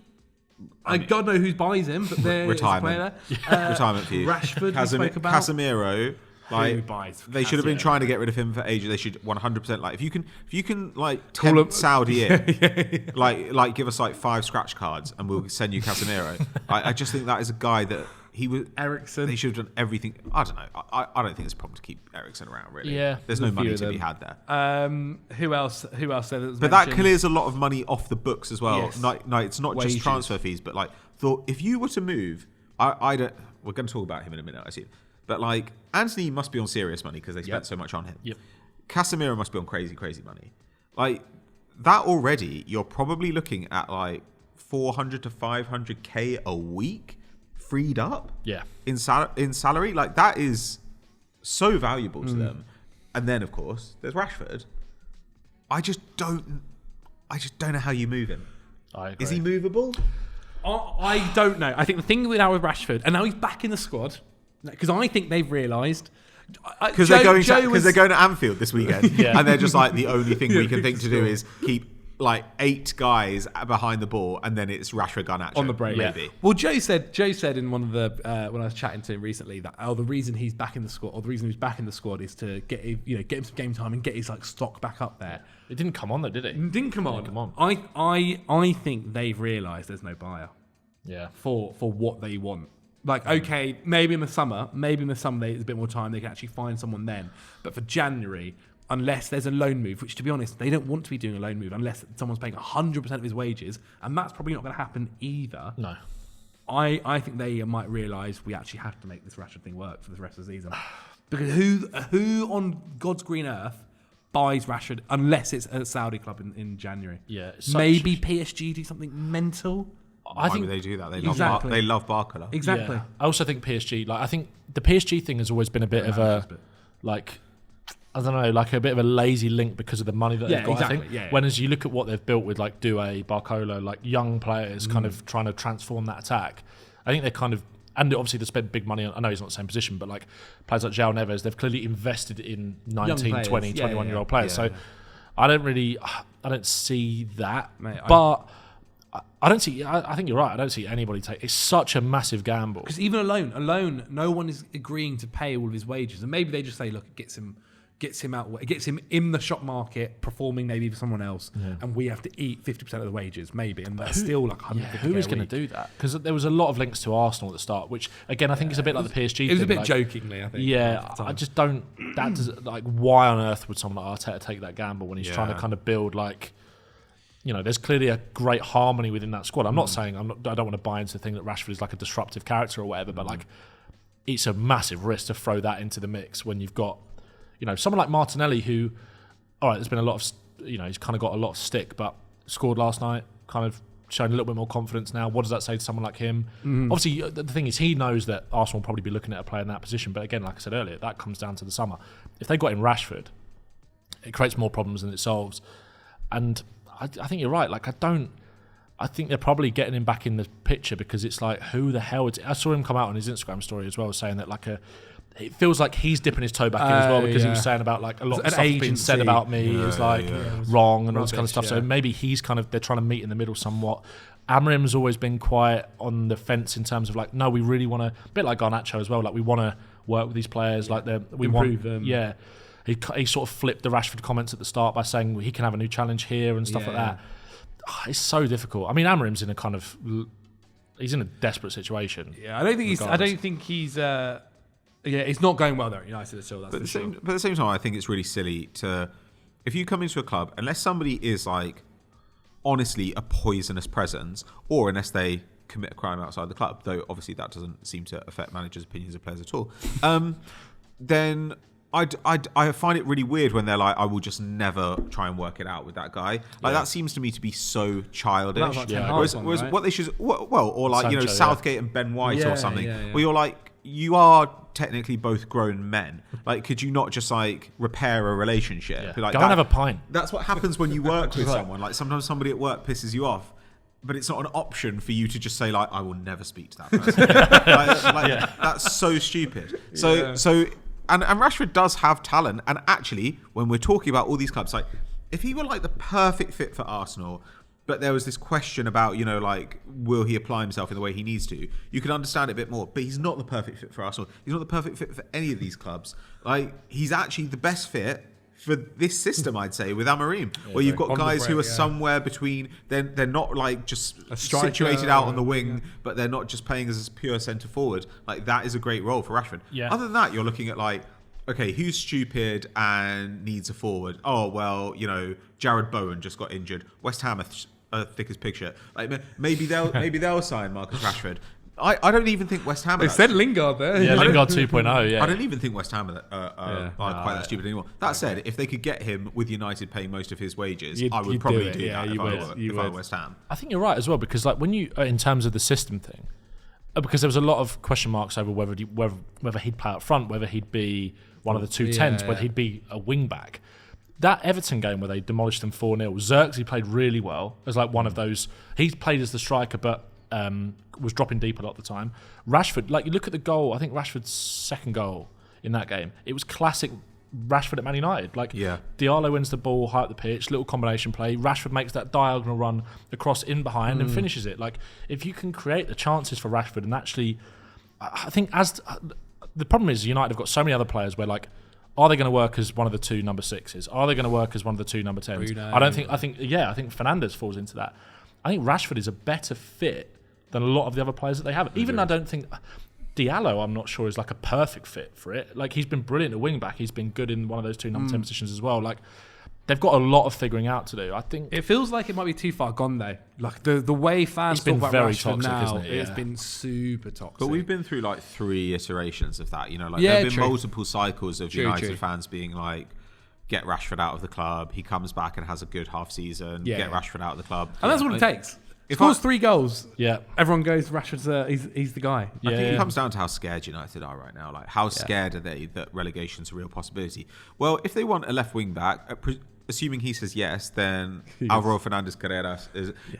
God knows who buys him, but there's retirement. Retirement for you. Rashford, we spoke about. Casemiro. Like, they should have been trying to get rid of him for ages. They should 100%. Like, if you can like tempt Saudi in, like give us like 5 scratch cards and we'll send you Casemiro. I just think that is a guy that he was. Eriksen. They should have done everything. I don't know. I don't think it's a problem to keep Eriksen around. Really. Yeah. There's no money to be had there. Who else? But that clears a lot of money off the books as well. Yes. No, it's not just transfer fees, but like if you were to move, I don't. We're going to talk about him in a minute. I see. But like Anthony must be on serious money because they spent so much on him. Yep. Casemiro must be on crazy money. Like that already, you're probably looking at like 400 to 500k a week freed up. Yeah. In salary, like that is so valuable to them. And then of course there's Rashford. I just don't know how you move him. I agree. Is he movable? I don't know. I think the thing now with Rashford, and now he's back in the squad. Because I think they've realised because they're going to Anfield this weekend, and they're just like the only thing we can think to do is keep like 8 guys behind the ball, and then it's Rashford Garnacho on the break. Maybe. Well, Joe said in one of the when I was chatting to him recently that the reason he's back in the squad, or the reason he's back in the squad, is to get him some game time and get his like stock back up there. It didn't come on though, did it? It didn't come on. I think they've realised there's no buyer. Yeah. For what they want. Like, okay, maybe in the summer there's a bit more time, they can actually find someone then. But for January, unless there's a loan move, which to be honest, they don't want to be doing a loan move unless someone's paying 100% of his wages, and that's probably not going to happen either. No. I think they might realise we actually have to make this Rashford thing work for the rest of the season. Because who on God's green earth buys Rashford unless it's a Saudi club in January? Yeah. Maybe PSG do something mental. Why would they do that? They love Barcola. Exactly. Yeah. I also think PSG, I think the PSG thing has always been a bit of a, I don't know, like a bit of a lazy link because of the money that they've got, exactly. I think. Yeah. When as you look at what they've built with like Doué, Barcola, like young players kind of trying to transform that attack, I think they kind of, and obviously they spent big money on, I know he's not the same position, but like players like João Neves, they've clearly invested in 19, players. 20, 21-year-old players. Yeah. So I don't see that. Mate, but I don't see, I think you're right, I don't see anybody take, it's such a massive gamble. Because even alone, no one is agreeing to pay all of his wages, and maybe they just say, look, it gets him out. It gets him in the shop market, performing maybe for someone else, and we have to eat 50% of the wages, maybe, and that's still like 150. Who is going to do that? Because there was a lot of links to Arsenal at the start, which again I think is a bit like the PSG. It was thing, a bit like, jokingly, I think. Yeah, I just don't. That does like. Why on earth would someone like Arteta take that gamble when he's trying to kind of build like? You know, there's clearly a great harmony within that squad. I'm not saying I don't want to buy into the thing that Rashford is like a disruptive character or whatever, but like it's a massive risk to throw that into the mix when you've got. You know, someone like Martinelli who, all right, there's been a lot of, he's kind of got a lot of stick, but scored last night, kind of showing a little bit more confidence now. What does that say to someone like him? Obviously, the thing is, he knows that Arsenal will probably be looking at a player in that position, but again, like I said earlier, that comes down to the summer. If they got in Rashford, it creates more problems than it solves. And I think you're right. Like, I think they're probably getting him back in the picture because it's like, who the hell is it? I saw him come out on his Instagram story as well, saying that it feels like he's dipping his toe back in as well because he was saying about like a lot of stuff being said about me is like wrong and all this kind of stuff. So maybe he's they're trying to meet in the middle somewhat. Amorim's always been quiet on the fence in terms of like, no, we really want to, a bit like Garnacho as well, like we want to work with these players, like we improve want them. Yeah, he sort of flipped the Rashford comments at the start by saying he can have a new challenge here and stuff like that. It's so difficult. I mean, Amorim's in a kind of, he's in a desperate situation. Yeah, I don't think he's. It's not going well there at United at all. But at the same time, I think it's really silly to, if you come into a club, unless somebody is like, honestly, a poisonous presence, or unless they commit a crime outside the club, though obviously that doesn't seem to affect managers' opinions of players at all, then I find it really weird when they're like, I will just never try and work it out with that guy. Like that seems to me to be so childish. Whereas what they should, or like Sancho, Southgate and Ben White or something, where you're like, you are technically both grown men. Like, could you not just like repair a relationship? Like, go and have a pint. That's what happens when you work with someone. Like sometimes somebody at work pisses you off, but it's not an option for you to just say like, I will never speak to that person. That's so stupid. And Rashford does have talent. And actually, when we're talking about all these clubs, like if he were like the perfect fit for Arsenal, but there was this question about, like, will he apply himself in the way he needs to? You could understand it a bit more. But he's not the perfect fit for Arsenal. He's not the perfect fit for any of these clubs. Like, he's actually the best fit for this system, I'd say, with Amorim, where you've got guys who are somewhere between. They're not like just situated out on the wing, but they're not just playing as a pure centre forward. Like, that is a great role for Rashford. Yeah. Other than that, you're looking at like, okay, who's stupid and needs a forward? Oh well, Jared Bowen just got injured. West Ham are thick as pig shit. Like maybe they'll sign Marcus Rashford. I don't even think West Ham. They said Lingard there. Yeah, Lingard 2.0. Yeah, I don't even think West Ham are quite that stupid anymore. That said, if they could get him with United paying most of his wages, I would probably do that if I were West Ham. I think you're right as well, because like when you in terms of the system thing, because there was a lot of question marks over whether he'd play up front, whether he'd be one of the two tens, whether he'd be a wing back. That Everton game where they demolished them 4-0, Xerxes played really well as like one of those. He played as the striker, but was dropping deep a lot of the time. Rashford, like you look at the goal, I think Rashford's second goal in that game, it was classic Rashford at Man United. Like Diallo wins the ball high up the pitch, little combination play. Rashford makes that diagonal run across in behind and finishes it. Like if you can create the chances for Rashford, and actually, I think the problem is United have got so many other players where like, are they going to work as one of the two number sixes? Are they going to work as one of the two number 10s? Bruno. I think Fernandes falls into that. I think Rashford is a better fit than a lot of the other players that they have. Even I don't think Diallo, I'm not sure is like a perfect fit for it. Like he's been brilliant at wing back. He's been good in one of those two number 10 positions as well. Like they've got a lot of figuring out to do. I think it feels like it might be too far gone though. Like the way fans It's been talk about very Rashford toxic, now, isn't it? it's Yeah. been super toxic. But we've been through like 3 iterations of that. You know, like Yeah, there have been true. multiple cycles of True, United true. fans being like, get Rashford out of the club. He comes back and has a good half season. Yeah, Get yeah. Rashford out of the club. and that's what Like, it takes. if Scores I- 3 goals. yeah. Everyone goes, Rashford's he's the guy. I think Yeah. it comes down to how scared United are right now. Like, how scared are they that relegation's a real possibility? Well, if they want a left wing back, assuming he says yes, then Alvaro Fernandez Carreras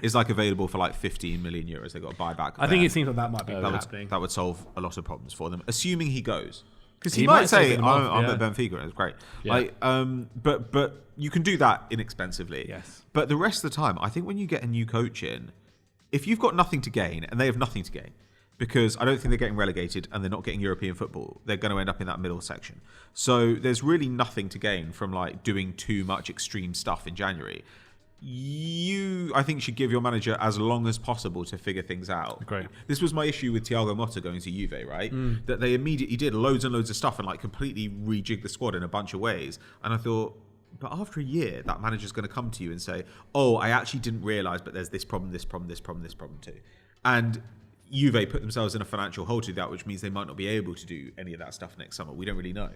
is like available for like 15 million euros. They got to buy back. I think there. it seems like that might be happening. That would solve a lot of problems for them, assuming he goes. Because He he might might still say, get him I'm off, at Benfica, and it's great. Yeah. Like, but you can do that inexpensively. Yes. But the rest of the time, I think when you get a new coach in, if you've got nothing to gain, and they have nothing to gain, because I don't think they're getting relegated and they're not getting European football, they're going to end up in that middle section. So there's really nothing to gain from like doing too much extreme stuff in January. I think, should give your manager as long as possible to figure things out. Agree. This was my issue with Thiago Motta going to Juve, right? That they immediately did loads and loads of stuff and like completely rejigged the squad in a bunch of ways. And I thought, but after a year, that manager's going to come to you and say, oh, I actually didn't realise, but there's this problem, this problem, this problem, this problem too. And Juve put themselves in a financial hole to that, which means they might not be able to do any of that stuff next summer. We don't really know.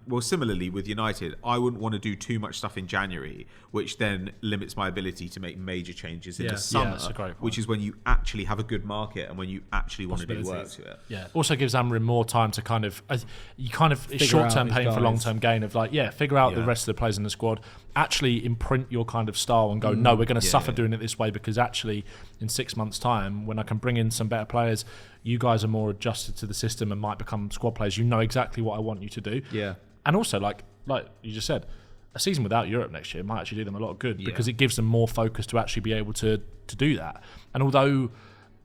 Well, similarly with United, I wouldn't want to do too much stuff in January, which then limits my ability to make major changes in the summer, that's a great point. which is when you actually have a good market and when you actually want to do work to it. Yeah. Also gives Amorim more time to kind of, it's Figure short-term out pain his for guys. long-term gain of like, figure out the Yeah. rest of the players in the squad, actually imprint your kind of style and go, no, we're going to suffer yeah. doing it this way because actually in 6 months' time, when I can bring in some better players, you guys are more adjusted to the system and might become squad players. You know exactly what I want you to do. Yeah. And also, like you just said, a season without Europe next year might actually do them a lot of good because it gives them more focus to actually be able to do that. And although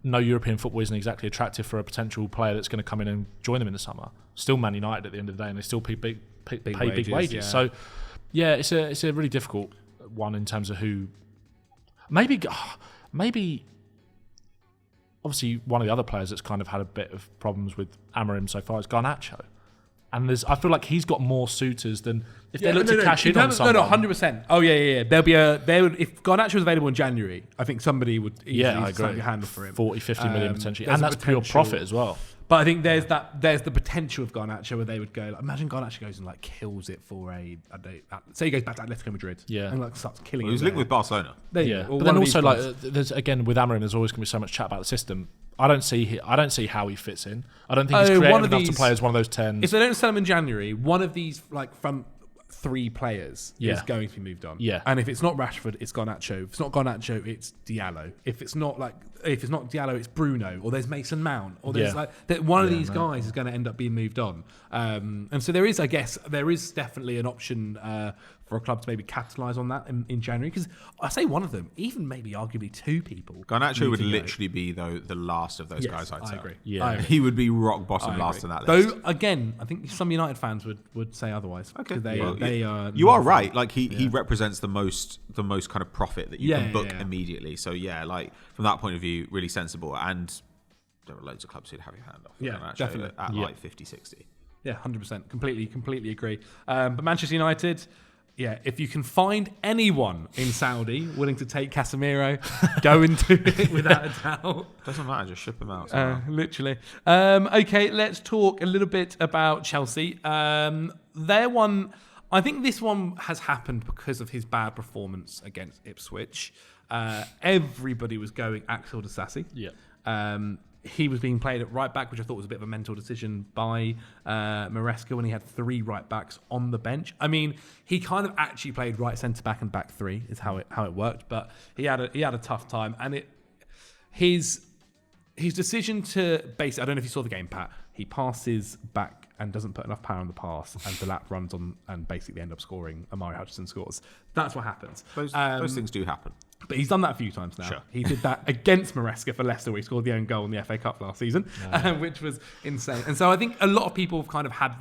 no European football isn't exactly attractive for a potential player that's going to come in and join them in the summer, still Man United at the end of the day, and they still pay big wages. yeah. So, yeah, it's a really difficult one in terms of who. Maybe. Obviously, one of the other players that's kind of had a bit of problems with Amorim so far is Garnacho. And I feel like he's got more suitors than if they look to cash in on someone. No, 100%. Oh yeah. If Garnacho was available in January, I think somebody would easily stamp your hand for him. 40, 50 million potentially. there's And a that's pure potential- profit as well. But I think there's the potential of Garnacho where they would go. Like, imagine Garnacho goes and like kills it for say he goes back to Atletico Madrid, and like starts killing. Well, he was it linked there. with Barcelona. There you Yeah, go. Or but then one of these also like guys. there's again with Amorim, there's always going to be so much chat about the system. I don't see how he fits in. I don't think he's one creative of enough to these- play as one of those 10s. If they don't sell him in January, one of these like front 3 players is going to be moved on. Yeah. And if it's not Rashford, it's Garnacho. If it's not Garnacho, it's Diallo. If it's not Diallo, it's Bruno. Or there's Mason Mount. Or there's one of these guys is going to end up being moved on. And so there is definitely an option for a club to maybe capitalise on that in January. Because I say one of them, even maybe arguably 2 people. Garnacho would literally be the last of those guys, I'd say. I agree. Yeah. I agree. He would be rock bottom I last agree. on that list. Though again, I think some United fans would say otherwise. Okay. 'Cause they are. You are right. Like he represents the most kind of profit that you Yeah, can book yeah. immediately. So yeah, like from that point of view, really sensible. And there are loads of clubs who'd have your hand off. Yeah, Garnacho definitely. At like 50-60. Yeah, 100%. Completely agree. But Manchester United, if you can find anyone in Saudi willing to take Casemiro, go and do it without a doubt. Doesn't matter, just ship him out. somehow. Literally. Okay, let's talk a little bit about Chelsea. I think this one has happened because of his bad performance against Ipswich. Everybody was going Axel Disasi. Yeah. He was being played at right back, which I thought was a bit of a mental decision by Maresca when he had 3 right backs on the bench. I mean, he kind of actually played right centre back and back 3 is how it worked, but he had a tough time, and his decision to basically, I don't know if you saw the game, Pat. He passes back and doesn't put enough power on the pass, and Djellab runs on and basically end up scoring. Amari Hutchinson scores. That's what happens. Those things do happen. But he's done that a few times now. Sure. He did that against Maresca for Leicester, where he scored the own goal in the FA Cup last season, which was insane. And so I think a lot of people have kind of had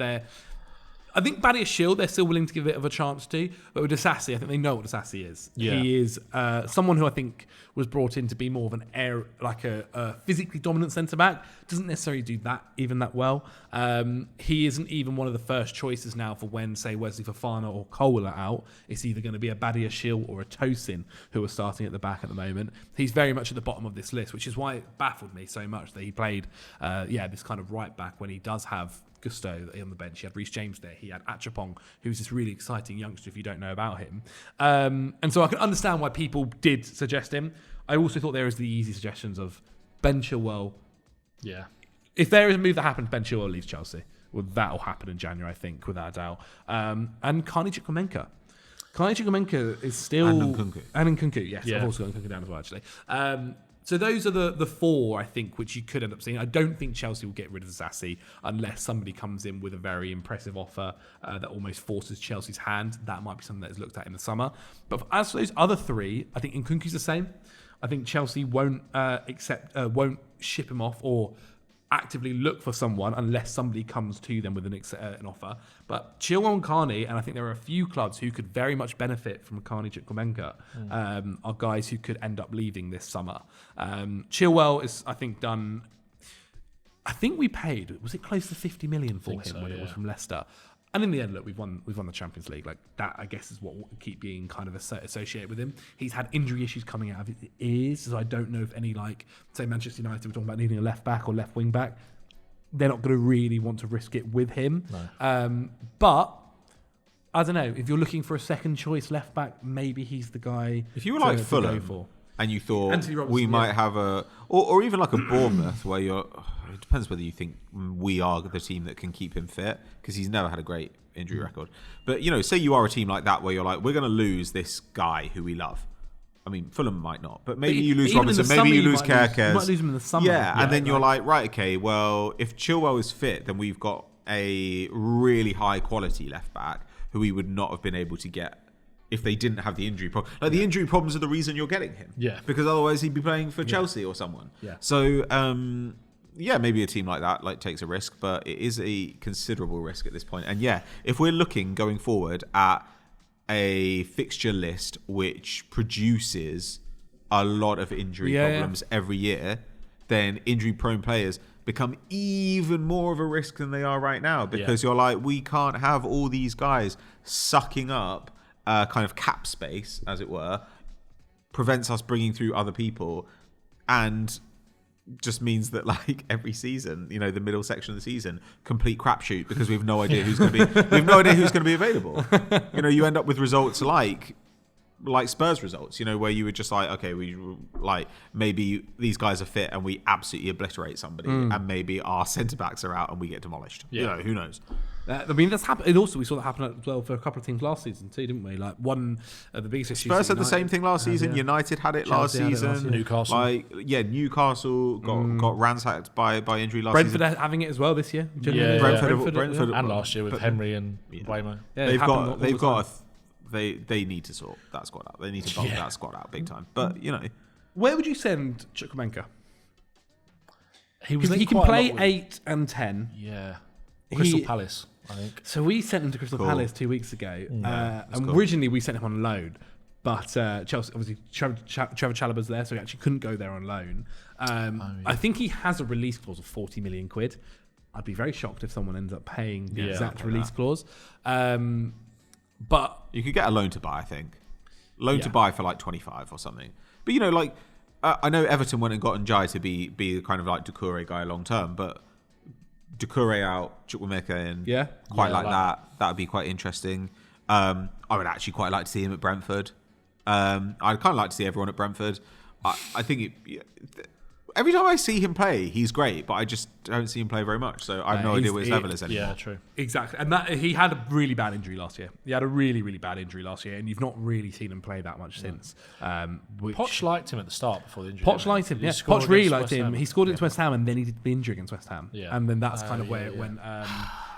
I think Badia Shield, they're still willing to give it a chance to. But with Disasi, I think they know what Disasi is. Yeah. He is someone who I think was brought in to be more of a physically dominant centre-back. Doesn't necessarily do that even that well. He isn't even one of the first choices now for when, say, Wesley Fofana or Cole are out. It's either going to be a Badia Shield or a Tosin who are starting at the back at the moment. He's very much at the bottom of this list, which is why it baffled me so much that he played this kind of right back when he does have Gusto on the bench. He had Reece James there. He had Achapong, who's this really exciting youngster if you don't know about him. And so I can understand why people did suggest him. I also thought there was the easy suggestions of Ben Chilwell. Yeah. If there is a move that happens, Ben Chilwell leaves Chelsea. Well, that'll happen in January, I think, without a doubt. And Carney Chukwuemeka. Carney Chukwuemeka is still... And Nkunku. And Nkunku, yes. Yeah. I've also got Nkunku down as well, actually. So those are the four, I think, which you could end up seeing. I don't think Chelsea will get rid of Disasi unless somebody comes in with a very impressive offer that almost forces Chelsea's hand. That might be something that is looked at in the summer. But as for those other three, I think Nkunku's the same. I think Chelsea won't won't ship him off or actively look for someone unless somebody comes to them with an offer. But Chilwell and Carney, and I think there are a few clubs who could very much benefit from Carney Chukwuemeka, are guys who could end up leaving this summer. Chilwell is, I think, done... I think we paid, was it close to 50 million for him when it was from Leicester? And in the end, look, we've won the Champions League. Like that, I guess, is what will keep being kind of associated with him. He's had injury issues coming out of his ears, so I don't know if any, like, say Manchester United were talking about needing a left back or left wing back. They're not going to really want to risk it with him. No. But I don't know, if you're looking for a second choice left back, maybe he's the guy. If you were like Fulham and you thought we might have or even like a Bournemouth where it depends whether you think we are the team that can keep him fit, because he's never had a great injury record. But, say you are a team like that where you're like, we're going to lose this guy who we love. I mean, Fulham might not, but maybe you lose Robinson, maybe you lose Kerkez. You might lose him in the summer. Yeah, and then you're like, right, okay, well, if Chilwell is fit, then we've got a really high quality left back who we would not have been able to get if they didn't have the injury problem. Like, the injury problems are the reason you're getting him. Yeah. Because otherwise he'd be playing for Chelsea or someone. Yeah. So, maybe a team like that takes a risk, but it is a considerable risk at this point. And if we're looking going forward at a fixture list which produces a lot of injury problems every year, then injury-prone players become even more of a risk than they are right now, because you're like, we can't have all these guys sucking up kind of cap space, as it were, prevents us bringing through other people, and just means that, like, every season, the middle section of the season, complete crapshoot, because we have no idea who's going to be. We have no idea who's going to be available. You end up with results like Spurs results, where you were just like, okay, maybe these guys are fit and we absolutely obliterate somebody, and maybe our centre backs are out and we get demolished. Yeah. Who knows? I mean, that's happened. And also, we saw that happen as well for a couple of teams last season too, didn't we? Like, one of the biggest issues. Spurs had the same thing last season. United had it last season. Newcastle. Newcastle got ransacked by injury last Brentford season. having it as well this year. Brentford, and last year with Henry and Waymo. They need to sort that squad out. They need to bulk that squad out big time. But where would you send Chukwuemeka? He can play 8 and 10. Yeah. Crystal Palace, I think. So we sent him to Crystal Palace 2 weeks ago. And originally we sent him on loan, but Chelsea, obviously, Trevor Chalobah's there, so he actually couldn't go there on loan. I think he has a release clause of 40 million quid. I'd be very shocked if someone ends up paying the exact release clause. But you could get a loan to buy, I think. Loan to buy for like 25 or something. But I know Everton went and got Njai to be kind of like Doucouré guy long term, but Doucouré out, Chukwuemeka in. Quite like that. That would be quite interesting. I would actually quite like to see him at Brentford. I'd kind of like to see everyone at Brentford. I think every time I see him play, he's great, but I just don't see him play very much. So I have no idea what his level is anymore. Yeah, true. Exactly. And he had a really bad injury last year. He had a really, really bad injury last year, and you've not really seen him play that much since. Poch liked him at the start before the injury. Poch liked him, yes. Poch really liked him. He scored against West Ham, and then he did the injury against West Ham. Yeah. And then that's kind of where it went.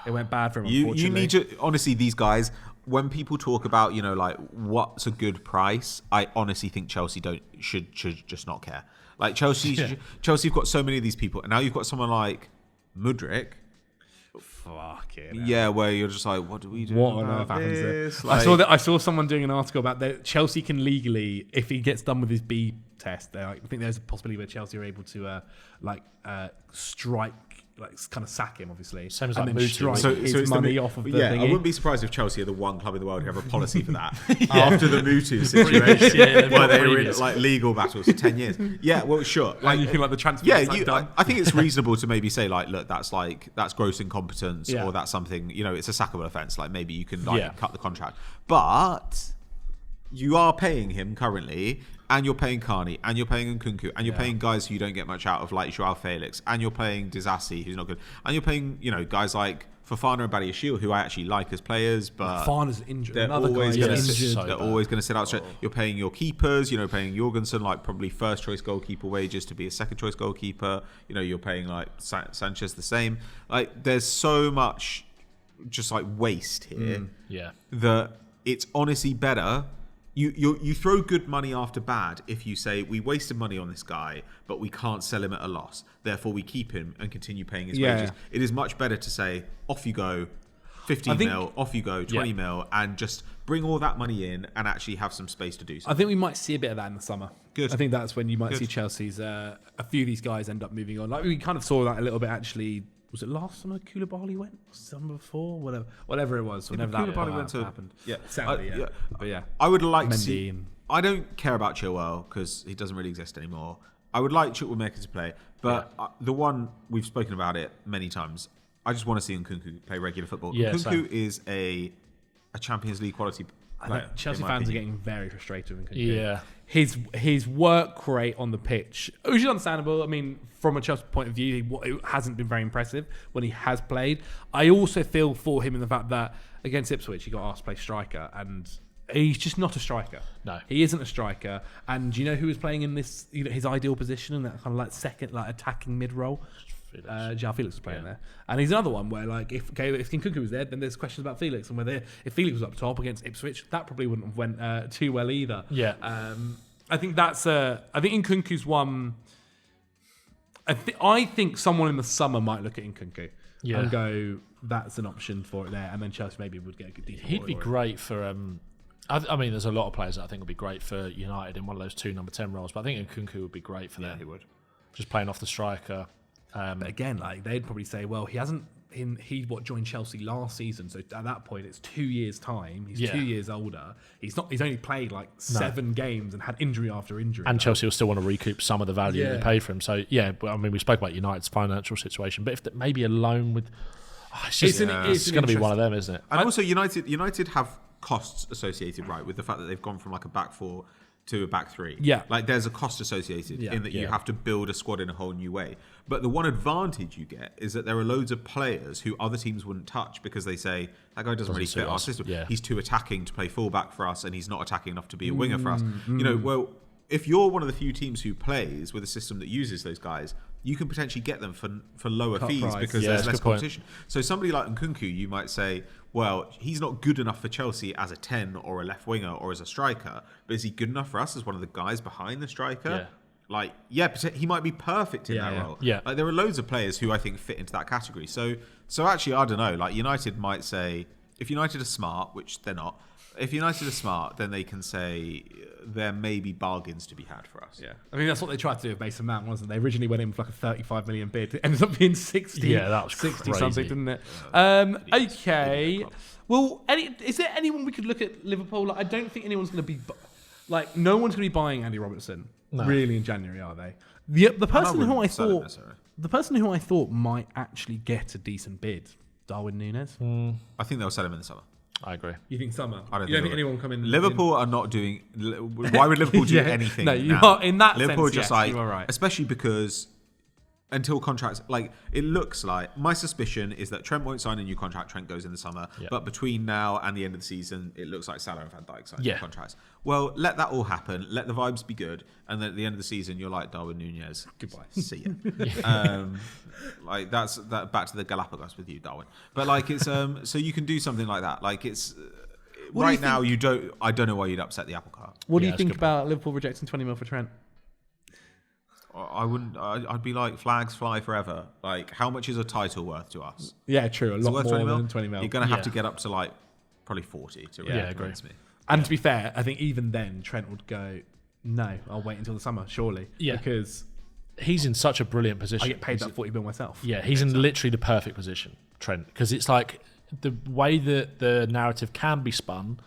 It went bad for him, unfortunately. You need to, honestly, these guys, when people talk about, like, what's a good price, I honestly think Chelsea should just not care. Like, Chelsea have got so many of these people, and now you've got someone like Mudryk. fucking hell. Yeah, where you're just like, what do we do? What on about earth happens there? this? Like, I saw someone doing an article about that Chelsea can legally, if he gets done with his B test, I think there's a possibility where Chelsea are able to strike, kind of sack him, obviously, Same as and like then Mutu. strike So his it's money off of the I thingy. wouldn't be surprised if Chelsea are the one club in the world who have a policy for that after the Mutu situation, Yeah, where they were in previous. like legal battles for 10 years. Yeah, well, sure. Like, you think like the transfer. Yeah, is, like, done. I think it's reasonable to maybe say like, look, that's gross incompetence, Yeah. or that's something, it's a sackable offence. Like maybe you can Yeah. cut the contract, but you are paying him currently, and you're paying Carney, and you're paying Nkunku, and you're paying guys who you don't get much out of, like Joao Felix, and you're paying Disasi, who's not good, and you're paying guys like Fofana and Badiashile, who I actually like as players, but Fofana's injured. they're Another guy always is gonna injured. sit, So they're bad. always going to sit out. You're paying your keepers, paying Jorgensen like probably first choice goalkeeper wages to be a second choice goalkeeper. You're paying like Sanchez the same. Like there's so much just like waste here Yeah. that it's honestly better. You throw good money after bad if you say we wasted money on this guy, but we can't sell him at a loss. Therefore, we keep him and continue paying his wages. It is much better to say off you go, 15 mil, off you go, 20 mil, and just bring all that money in and actually have some space to do so. I think we might see a bit of that in the summer. Good. I think that's when you might see Chelsea's a few of these guys end up moving on. Like we kind of saw that a little bit actually. Was it last summer Koulibaly went? Summer before? Whatever it was. Whenever that Koulibaly went to happened. yeah. Sadly, yeah. But yeah. I would like to Mendy see. and- I don't care about Chilwell because he doesn't really exist anymore. I would like Chukwuemeka to play, but the one we've spoken about it many times. I just want to see Nkunku play regular football. Yeah, Nkunku same. is a Champions League quality player. Chelsea in my fans are opinion. getting very frustrated with Nkunku. Yeah. His work rate on the pitch, which is understandable. I mean, from a Chelsea point of view, it hasn't been very impressive when he has played. I also feel for him in the fact that against Ipswich, he got asked to play striker, and he's just not a striker. No. He isn't a striker. And do you know who was playing in this, his ideal position in that kind of like second, like attacking mid role? Joao Felix was playing there, and he's another one where like if Nkunku was there, then there's questions about Felix, and whether if Felix was up top against Ipswich, that probably wouldn't have went too well either. Yeah. I think that's I think Nkunku's one. I think someone in the summer might look at Nkunku and go, that's an option for it there, and then Chelsea maybe would get a good deal. He'd be great for. I mean, there's a lot of players that I think would be great for United in one of those two number 10 roles, but I think Nkunku would be great for them. He would. Just playing off the striker. But again, like they'd probably say, well, he hasn't. He joined Chelsea last season, so at that point it's 2 years' time. He's 2 years older. He's only played like 7 games and had injury after injury. And Chelsea will still want to recoup some of the value they Yeah. paid for him. So yeah, but I mean, we spoke about United's financial situation, but if maybe a loan with, it's going to be one of them, isn't it? And also, United have costs associated, right, with the fact that they've gone from like a back four to a back three. Yeah. Like there's a cost associated in that you have to build a squad in a whole new way. But the one advantage you get is that there are loads of players who other teams wouldn't touch because they say, that guy doesn't really suit fit our us. system. Yeah. He's too attacking to play fullback for us and he's not attacking enough to be a winger for us. Well, if you're one of the few teams who plays with a system that uses those guys, you can potentially get them for lower fees price. because Yeah, there's that's a less good point. competition. So somebody like Nkunku, you might say, well, he's not good enough for Chelsea as a 10 or a left winger or as a striker, but is he good enough for us as one of the guys behind the striker? He might be perfect in that role. Yeah. Like there are loads of players who I think fit into that category. So actually, I don't know. Like United might say, if United are smart, which they're not, if United are smart, then they can say there may be bargains to be had for us. Yeah, I mean that's what they tried to do with Mason Mount, wasn't it? They originally went in for like a 35 million bid. It ended up being 60. Yeah, that was 60 crazy. something, didn't it? Okay. Well, is there anyone we could look at Liverpool? Like, I don't think anyone's going to be no one's going to be buying Andy Robertson really in January, are they? The person who I thought might actually get a decent bid, Darwin Núñez. I think they'll sell him in the summer. I agree. You think summer? I don't you don't think think anyone will come in? Liverpool are not doing. Why would Liverpool do Yeah. anything? No, you now? are in that Liverpool sense. are just Yes, like, you are right. especially because until contracts, like it looks like my suspicion is that Trent won't sign a new contract. Trent goes in the summer, but between now and the end of the season, it looks like Salah and Van Dijk sign new contracts. Well, let that all happen. Let the vibes be good, and then at the end of the season, you're like Darwin Núñez. Goodbye. See ya. Like that's that. Back to the Galapagos with you, Darwin. But like it's so you can do something like that. Like it's. Right now, you don't. I don't know why you'd upset the apple cart. What do you that's think good about Liverpool rejecting 20 mil for Trent? I wouldn't. I'd be like, flags fly forever. Like, how much is a title worth to us? Yeah, true. A lot Worth more 20 mil? than 20 mil. You're going to have to get up to like probably 40 to really convince me. And to be fair, I think even then Trent would go, no, I'll wait until the summer, surely. Yeah. Because he's in such a brilliant position. I get paid that 40 mil myself. Yeah, he's in literally the perfect position, Trent, because it's like the way that the narrative can be spun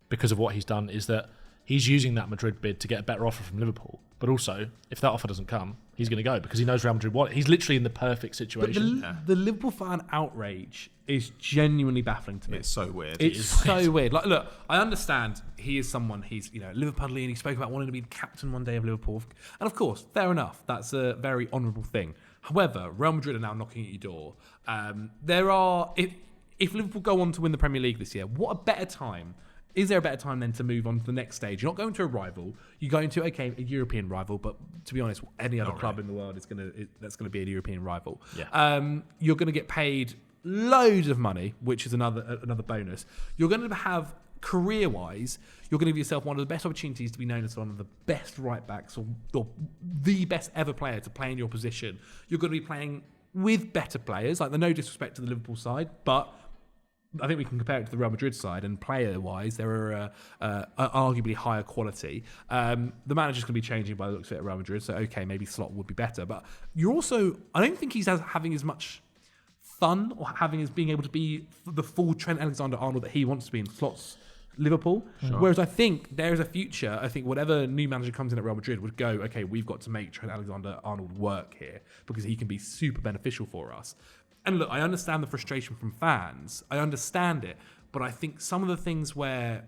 because of what he's done is that he's using that Madrid bid to get a better offer from Liverpool. But also, if that offer doesn't come, he's going to go because he knows Real Madrid want it. He's literally in the perfect situation. But the Liverpool fan outrage is genuinely baffling to me. It's so weird. It's so weird. Like, look, I understand he is someone, he's, Liverpoolian, he spoke about wanting to be the captain one day of Liverpool. And of course, fair enough. That's a very honourable thing. However, Real Madrid are now knocking at your door. If Liverpool go on to win the Premier League this year, what a better time. Is there a better time then to move on to the next stage? You're not going to a rival. You're going to, a European rival, but to be honest, any other club in the world that's going to be a European rival. Yeah. You're going to get paid loads of money, which is another bonus. You're going to have, career-wise, you're going to give yourself one of the best opportunities to be known as one of the best right-backs or the best ever player to play in your position. You're going to be playing with better players, like no disrespect to the Liverpool side, but I think we can compare it to the Real Madrid side, and player-wise, there are arguably higher quality. The manager's going to be changing by the looks of it at Real Madrid, so maybe Slot would be better. But you're also, I don't think he's having as much fun or being able to be the full Trent Alexander-Arnold that he wants to be in Slot's Liverpool. Sure. Whereas I think there is a future. I think whatever new manager comes in at Real Madrid would go, we've got to make Trent Alexander-Arnold work here because he can be super beneficial for us. And look, I understand the frustration from fans. I understand it. But I think some of the things where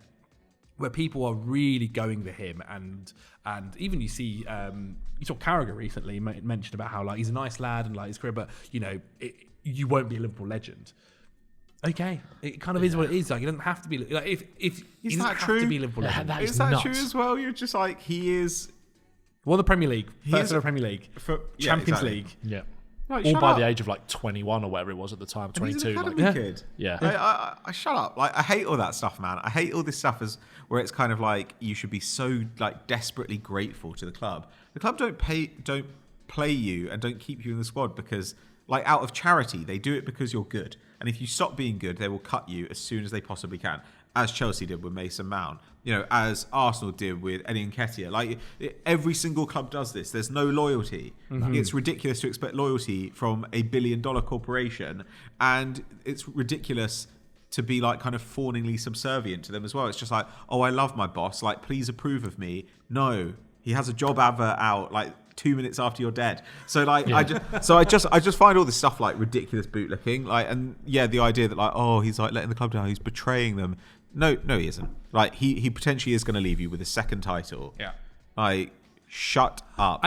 people are really going for him and even you see, you saw Carragher recently mentioned about how he's a nice lad and his career, but you won't be a Liverpool legend. Okay, it kind of is what it is. It doesn't have to be. If he doesn't have to be a Liverpool legend. That is that nuts. true as well? You're just he is. Well, the Premier League, first ever Premier League, Champions League. Yeah. No, all by the age of 21 or whatever it was at the time, 22. He's an academy kid. Yeah. I shut up. I hate all that stuff, man. I hate all this stuff where it's kind of you should be so desperately grateful to the club. The club don't play you and don't keep you in the squad because out of charity. They do it because you're good. And if you stop being good, they will cut you as soon as they possibly can. As Chelsea did with Mason Mount, as Arsenal did with Eddie Nketiah. Every single club does this. There's no loyalty. Mm-hmm. It's ridiculous to expect loyalty from a billion-dollar corporation, and it's ridiculous to be kind of fawningly subservient to them as well. It's just oh, I love my boss. Please approve of me. No, he has a job advert out 2 minutes after you're dead. So I just find all this stuff ridiculous bootlicking. The idea that he's letting the club down, he's betraying them. No, he isn't. He potentially is going to leave you with a second title. Yeah. Shut up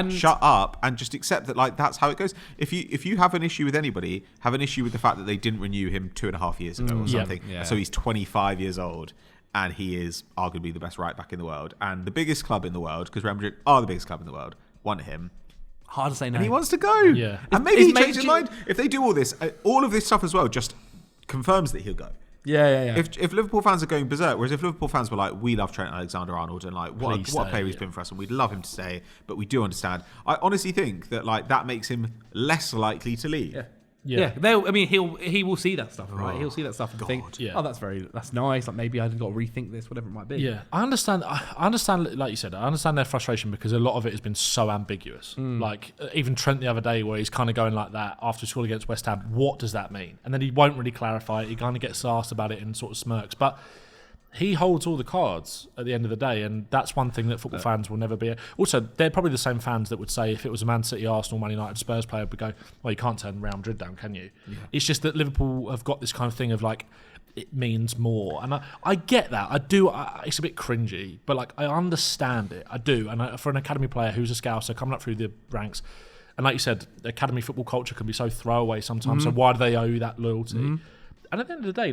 and just accept that that's how it goes. If you have an issue with anybody, have an issue with the fact that they didn't renew him 2.5 years ago or something. Yeah. So he's 25 years old. And he is arguably the best right back in the world and the biggest club in the world because Real Madrid are the biggest club in the world. Want him. Hard to say no. And he wants to go. Yeah. And maybe he changed his mind. If they do all this, all of this stuff as well just confirms that he'll go. Yeah. If Liverpool fans are going berserk, whereas if Liverpool fans were we love Trent Alexander-Arnold and what a player he's been for us and we'd love him to stay, but we do understand. I honestly think that that makes him less likely to leave. Yeah. He will see that stuff, right? He'll see that stuff and think, that's nice. Maybe I've got to rethink this, whatever it might be. Yeah, I understand. Like you said, I understand their frustration because a lot of it has been so ambiguous. Even Trent the other day, where he's kind of going like that after scoring against West Ham. What does that mean? And then he won't really clarify it. He kind of gets asked about it and sort of smirks, but he holds all the cards at the end of the day, and that's one thing that football fans will never be. Also, they're probably the same fans that would say if it was a Man City, Arsenal, Man United, Spurs player, would go, well, you can't turn Real Madrid down, can you? Yeah. It's just that Liverpool have got this kind of thing of it means more. And I get that. I do. It's a bit cringy, but I understand it. I do. And for an academy player who's a scouser coming up through the ranks, and like you said, academy football culture can be so throwaway sometimes, so why do they owe you that loyalty? Mm-hmm. And at the end of the day,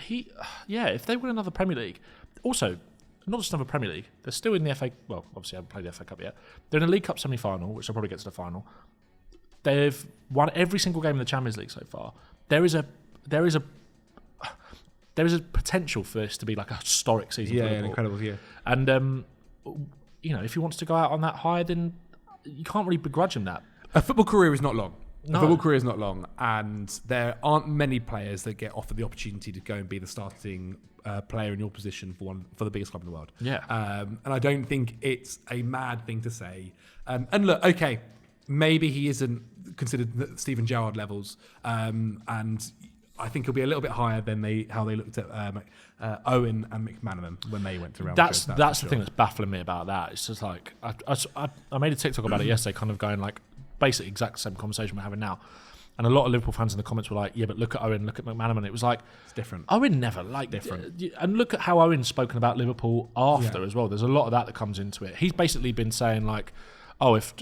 if they win another Premier League, also, not just another Premier League, they're still in the FA, well, obviously I haven't played the FA Cup yet, they're in a League Cup semi-final, which they'll probably get to the final. They've won every single game in the Champions League so far. There is a potential for this to be a historic season for Liverpool. An incredible year. And, if he wants to go out on that high, then you can't really begrudge him that. A football career is not long. No. A football career is not long, and there aren't many players that get offered the opportunity to go and be the starting player in your position for the biggest club in the world. Yeah. And I don't think it's a mad thing to say. And look, okay, maybe he isn't considered Steven Gerrard levels, and I think he'll be a little bit higher than how they looked at Owen and McManaman when they went to Real Madrid. That's the thing that's baffling me about that. It's just like I made a TikTok about it yesterday, kind of going like basically exact same conversation we're having now. And a lot of Liverpool fans in the comments were like, yeah, but look at Owen, look at McManaman. It was like, it's different. Owen never different. And look at how Owen's spoken about Liverpool after as well. There's a lot of that comes into it. He's basically been saying like, oh, if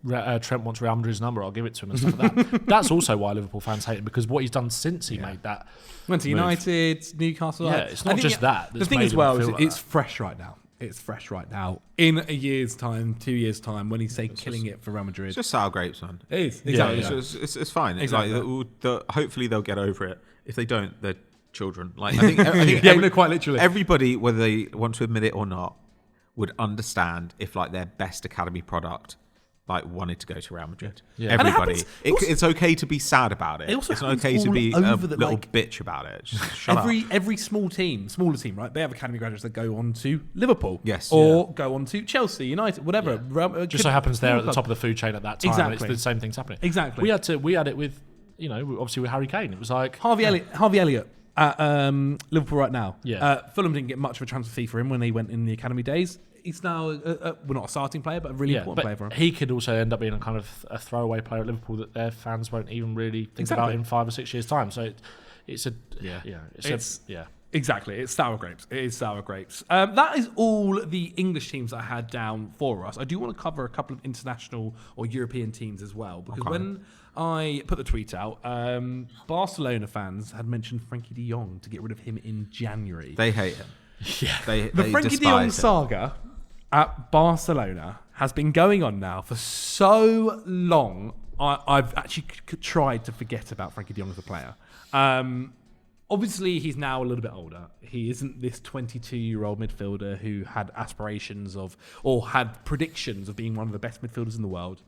Trent wants Real Madrid's number, I'll give it to him and stuff like that. That's also why Liverpool fans hate him, because what he's done since he made that went to United, Newcastle. Yeah, it's not just that. The thing as well is it's fresh right now. It's fresh right now. In a year's time, 2 years' time, when he's killing it for Real Madrid. It's just sour grapes, man. It is. Exactly. Yeah. It's fine. Exactly. It's like, hopefully they'll get over it. If they don't, they're children. Like I think quite literally. Everybody, whether they want to admit it or not, would understand if like their best academy product like wanted to go to Real Madrid. Yeah. Everybody. It's okay to be sad about it. It's not okay to be a little bitch about it. Just shut up. Every smaller team, right? They have academy graduates that go on to Liverpool. Yes. Or go on to Chelsea, United, whatever. Yeah. Just so happens they're at the top of the food chain at that time. Exactly. And it's the same thing's happening. Exactly. We had it with, obviously with Harry Kane. It was like Harvey Elliott at Liverpool right now. Yeah. Fulham didn't get much of a transfer fee for him when he went in the academy days. He's now, not a starting player, but a really important player for him. He could also end up being a kind of a throwaway player at Liverpool that their fans won't even really think about in 5 or 6 years' time. So it's Exactly. It's sour grapes. It is sour grapes. That is all the English teams that I had down for us. I do want to cover a couple of international or European teams as well, because when I put the tweet out, Barcelona fans had mentioned Frenkie de Jong to get rid of him in January. They hate him. Yeah. The Frenkie de Jong saga at Barcelona has been going on now for so long. I've actually tried to forget about Frenkie de Jong as a player. Obviously, he's now a little bit older. He isn't this 22-year-old midfielder who had aspirations of, or had predictions of being one of the best midfielders in the world.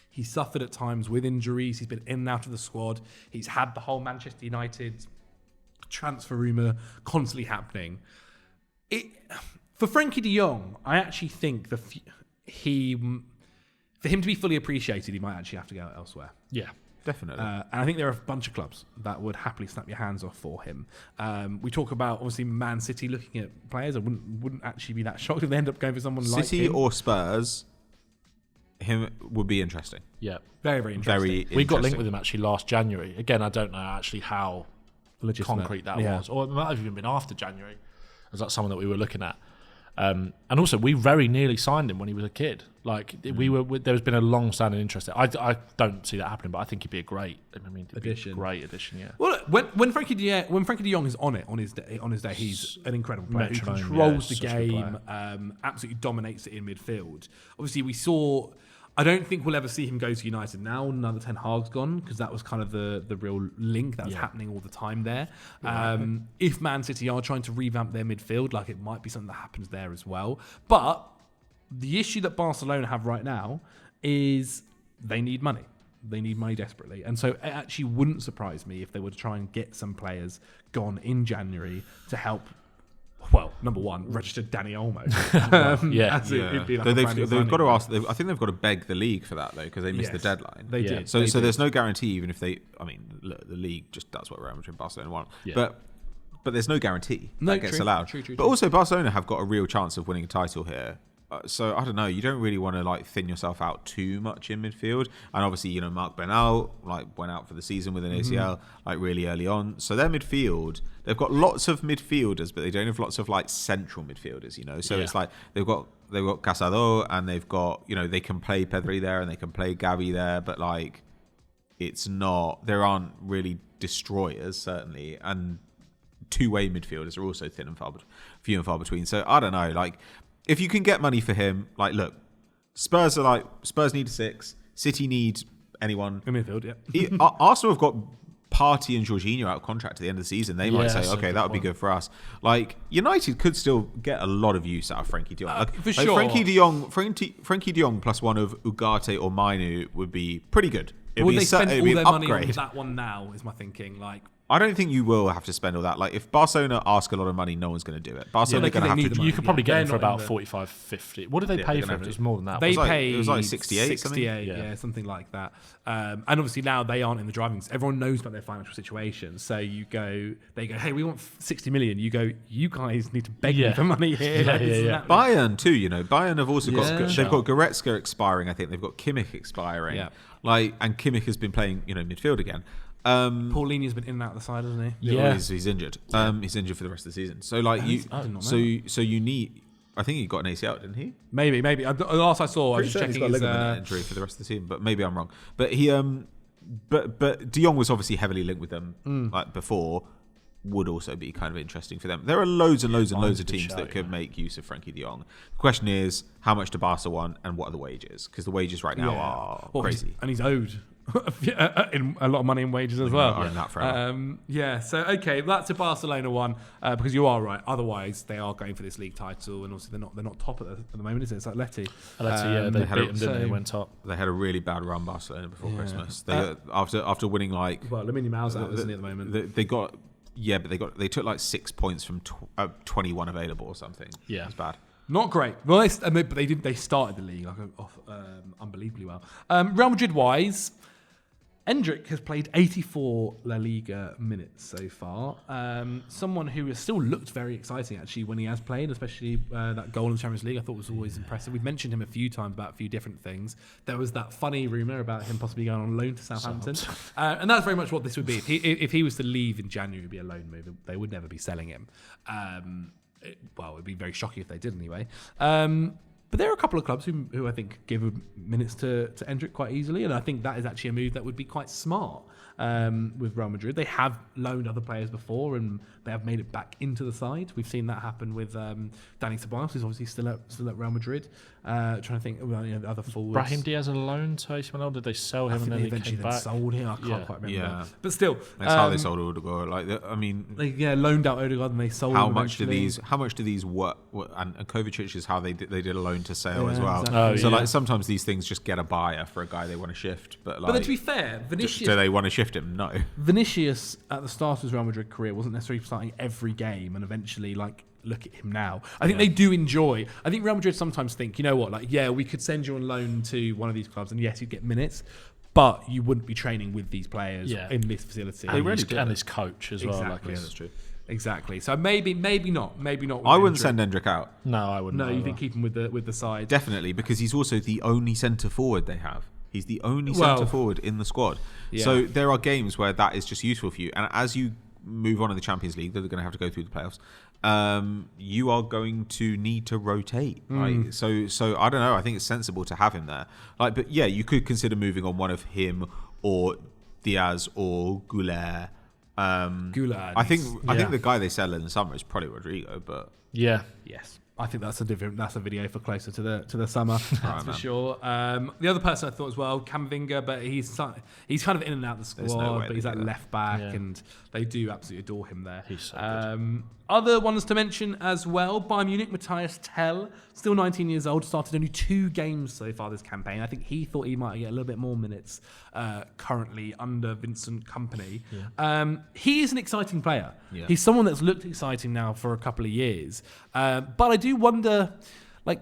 He suffered at times with injuries. He's been in and out of the squad. He's had the whole Manchester United transfer rumour constantly happening. For Frenkie de Jong, I actually think for him to be fully appreciated, he might actually have to go elsewhere. Yeah. Definitely. And I think there are a bunch of clubs that would happily snap your hands off for him. We talk about, obviously, Man City looking at players. I wouldn't actually be that shocked if they end up going for someone like him. City or Spurs, him would be interesting. Yeah. Very, very interesting. We got linked with him actually last January. Again, I don't know actually how legitimate concrete that was. Or it might have even been after January. As like someone that we were looking at. And also, we very nearly signed him when he was a kid. Like there's been a long-standing interest. I don't see that happening, but I think he'd be a great addition. Great addition, yeah. Well, when Frenkie de Jong is on his day, he's an incredible player who controls the game, absolutely dominates it in midfield. Obviously, we saw. I don't think we'll ever see him go to United now. Now that Ten Hag's gone, because that was kind of the real link that was happening all the time there. If Man City are trying to revamp their midfield, like it might be something that happens there as well. But the issue that Barcelona have right now is they need money. They need money desperately. And so it actually wouldn't surprise me if they were to try and get some players gone in January to help. Well, number one, register Dani Olmo. They've got to ask. I think they've got to beg the league for that though, because they missed the deadline. They did. So there's no guarantee, even if they. I mean, look, the league just does what Real Madrid and Barcelona want. Yeah. But there's no guarantee that gets allowed. True. But also, Barcelona have got a real chance of winning a title here. So I don't know. You don't really want to like thin yourself out too much in midfield. And obviously, Marc Bernal went out for the season with an ACL really early on. So their midfield, they've got lots of midfielders, but they don't have lots of like central midfielders. So it's like they've got Casado, and they've got they can play Pedri there and they can play Gavi there, but like it's not. There aren't really destroyers certainly, and two-way midfielders are also few and far between. So I don't know, like. If you can get money for him, like, look, Spurs need a 6. City need anyone in midfield. Yeah, Arsenal have got Partey and Jorginho out of contract at the end of the season, they might say, okay, that would be good for us. Like, United could still get a lot of use out of Frenkie de Jong. For sure. Frenkie de Jong plus one of Ugarte or Mainu would be pretty good. Would they spend all their money on that one now, is my thinking. Like, I don't think you will have to spend all that. Like, if Barcelona ask a lot of money, no one's going to do it. Barcelona are going to have to. You could probably get him for about 45, 50. What did they pay for him? It was more than that. They paid. It was like 68, something? Yeah, something like that. And obviously now they aren't in the driving. Everyone knows about their financial situation. So they go, hey, we want 60 million. You go, you guys need to beg me for money here. Bayern too. Bayern have also got. They've got Goretzka expiring. I think they've got Kimmich expiring. Yeah. And Kimmich has been playing, midfield again. Paulini's been in and out of the side, hasn't he? Yeah, he's injured. He's injured for the rest of the season. So you need. I think he got an ACL, didn't he? Maybe. The last I saw, I was just checking he's got his ligament injury for the rest of the season, but maybe I'm wrong. But he, but De Jong was obviously heavily linked with them like before. Would also be kind of interesting for them. There are loads and loads of teams that could make use of Frenkie de Jong. The question is, how much do Barca want, and what are the wages? Because the wages right now are crazy, and he's owed in a lot of money in wages as well. So okay, that's a Barcelona one because you are right. Otherwise, they are going for this league title, and also they're not top at the moment, is it? It's like Atleti. They beat them, didn't they? Went top. They had a really bad run, Barcelona, before Christmas. They after winning Lamine Yamal's out, isn't he, at the moment? They got. Yeah, but they took like 6 points from 21 available or something. Yeah, it's bad. Not great. Well, they started the league unbelievably well. Real Madrid wise, Endrick has played 84 La Liga minutes so far. Someone who has still looked very exciting actually when he has played, especially that goal in the Champions League. I thought was always impressive. We've mentioned him a few times about a few different things. There was that funny rumour about him possibly going on loan to Southampton, and that's very much what this would be. If he was to leave in January, it would be a loan move. They would never be selling him. It would be very shocking if they did anyway. But there are a couple of clubs who I think give minutes to Endrick quite easily, and I think that is actually a move that would be quite smart with Real Madrid. They have loaned other players before, and they have made it back into the side. We've seen that happen with Dani Ceballos, who's obviously still at Real Madrid. Trying to think of the other forwards. Brahim Diaz on loan to AC Milan. Did they sell him and then he came back? Sold him. I can't quite remember. Yeah. But still, that's how they sold Odegaard. They loaned out Odegaard and they sold him. How much do these work? And Kovacic is how they did a loan to sale as well. Exactly. Sometimes these things just get a buyer for a guy they want to shift. But then to be fair, Vinicius, do they want to shift him? No. Vinicius at the start of his Real Madrid career wasn't necessarily starting every game, and eventually look at him now. I think they do enjoy. I think Real Madrid sometimes think, you know what, we could send you on loan to one of these clubs, and yes, you'd get minutes, but you wouldn't be training with these players in this facility. And his coach as well. Exactly. That's true. Exactly. So maybe not. I wouldn't send Endrick out. No, I wouldn't. No, you think keep him with the side? Definitely, because he's also the only centre forward they have. He's the only centre forward in the squad. Yeah. So there are games where that is just useful for you. And as you move on in the Champions League, they're going to have to go through the playoffs. You are going to need to rotate. Right? So I don't know. I think it's sensible to have him there. But yeah, you could consider moving on one of him or Diaz or Goulet. I think the guy they sell in the summer is probably Rodrigo. But yes. I think that's a video for closer to the summer, that's for sure. The other person I thought as well, Camavinga, but he's kind of in and out of the squad, but he's at left back, and they do absolutely adore him there. He's so good. Other ones to mention as well, Bayern Munich, Matthias Tell, still 19 years old, started only 2 games so far this campaign. I think he thought he might get a little bit more minutes currently under Vincent Kompany. Yeah. He is an exciting player. Yeah. He's someone that's looked exciting now for a couple of years. But I do wonder,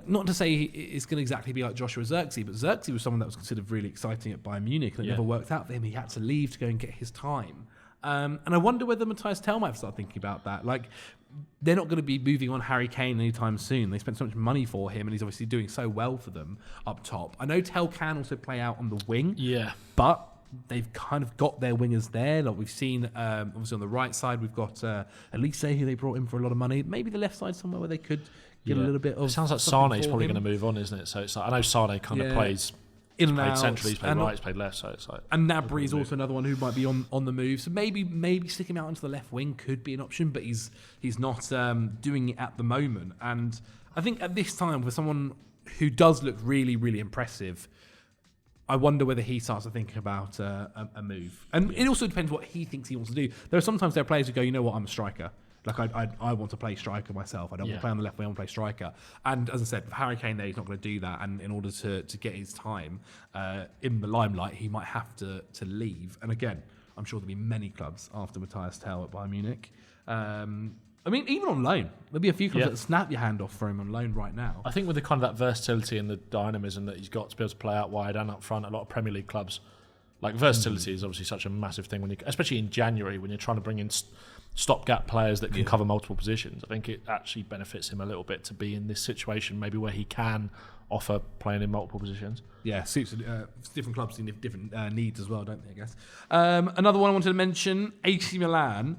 not to say it's going to exactly be like Joshua Zirkzee, but Zirkzee was someone that was considered really exciting at Bayern Munich, and it never worked out for him. He had to leave to go and get his time. And I wonder whether Matthias Tell might start thinking about that. They're not going to be moving on Harry Kane anytime soon. They spent so much money for him, and he's obviously doing so well for them up top. I know Tell can also play out on the wing, but they've kind of got their wingers there. We've seen, obviously on the right side, we've got Elise, who they brought in for a lot of money. Maybe the left side somewhere where they could get a little bit of. It sounds like Sane's probably going to move on, isn't it? So it's I know Sane kind of plays. In and played out, centrally, he's played right, he's played left, so it's and Gnabry is also another one who might be on the move. So maybe sticking him out into the left wing could be an option, but he's not doing it at the moment. And I think at this time, for someone who does look really, really impressive, I wonder whether he starts to think about a move. And it also depends what he thinks he wants to do. There are players who go, you know what, I'm a striker. Like, I want to play striker myself. I don't want to play on the left wing, I want to play striker. And as I said, Harry Kane there, he's not going to do that. And in order to get his time in the limelight, he might have to leave. And again, I'm sure there'll be many clubs after Matthias Tel at Bayern Munich. I mean, even on loan. There'll be a few clubs that snap your hand off for him on loan right now. I think with the kind of that versatility and the dynamism that he's got to be able to play out wide and up front, a lot of Premier League clubs, like versatility is obviously such a massive thing, especially in January when you're trying to bring in stopgap players that can cover multiple positions. I think it actually benefits him a little bit to be in this situation, maybe where he can offer playing in multiple positions. Yeah, suits different clubs need different needs as well, don't they, I guess. Another one I wanted to mention, AC Milan.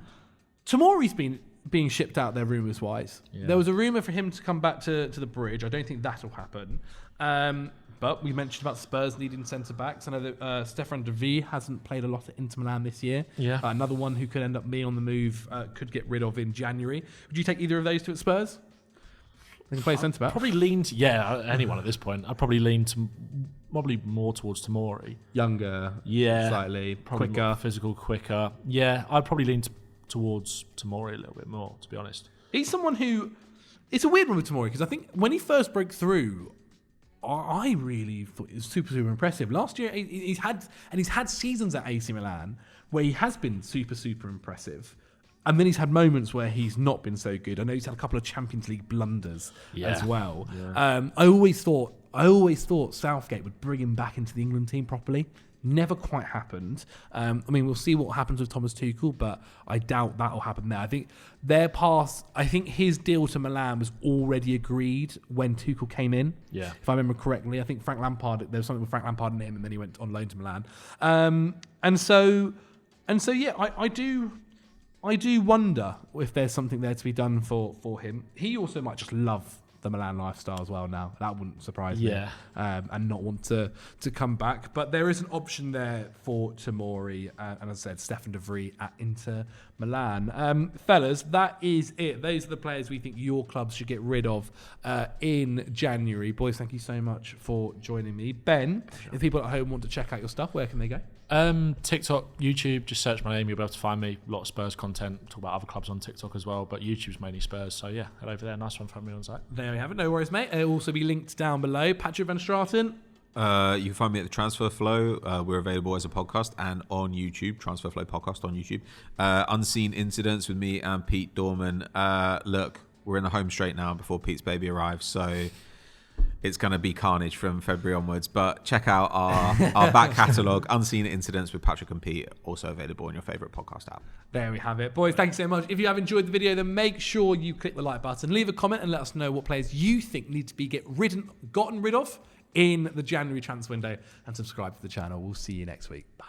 Tomori's being shipped out there rumours-wise. Yeah. There was a rumour for him to come back to the Bridge. I don't think that'll happen. But we mentioned about Spurs needing centre-backs. I know that Stefan de Vrij hasn't played a lot at Inter Milan this year. Yeah. Another one who could end up being on the move, could get rid of in January. Would you take either of those two at Spurs? They can play centre-back. Probably lean to, anyone at this point. I'd probably lean to probably more towards Tomori. Younger, slightly, probably quicker. More physical, quicker. Yeah, I'd probably lean towards Tomori a little bit more, to be honest. He's someone who... It's a weird one with Tomori, because I think when he first broke through, I really thought it was super, super impressive. Last year, he's had seasons at AC Milan where he has been super, super impressive. And then he's had moments where he's not been so good. I know he's had a couple of Champions League blunders as well. Yeah. I always thought Southgate would bring him back into the England team properly. Never quite happened. I mean, we'll see what happens with Thomas Tuchel, but I doubt that'll happen there. I think his deal to Milan was already agreed when Tuchel came in. Yeah. If I remember correctly, I think there was something with Frank Lampard and him, and then he went on loan to Milan. I do wonder if there's something there to be done for him. He also might just love the Milan lifestyle as well now. That wouldn't surprise me. And not want to come back. But there is an option there for Tomori. And as I said, Stefan de Vrij at Inter Milan. Fellas, that is it. Those are the players we think your clubs should get rid of in January. Boys, thank you so much for joining me. Ben, if people at home want to check out your stuff, where can they go? TikTok, YouTube, just search my name, you'll be able to find me. A lot of Spurs content, talk about other clubs on TikTok as well, but YouTube's mainly Spurs, so yeah, head over there. Nice one from me on site. There we have it, no worries, mate. It'll also be linked down below. Patrick Van Straten. You can find me at the Transfer Flow. We're available as a podcast and on YouTube. Transfer Flow podcast on YouTube. Unseen Incidents with me and Pete Dorman. Look, we're in the home straight now before Pete's baby arrives, so it's going to be carnage from February onwards. But check out our back catalogue, Unseen Incidents with Patrick and Pete, also available on your favourite podcast app. There we have it. Boys, thank you so much. If you have enjoyed the video, then make sure you click the like button, leave a comment and let us know what players you think need to be gotten rid of in the January transfer window, and subscribe to the channel. We'll see you next week. Bye.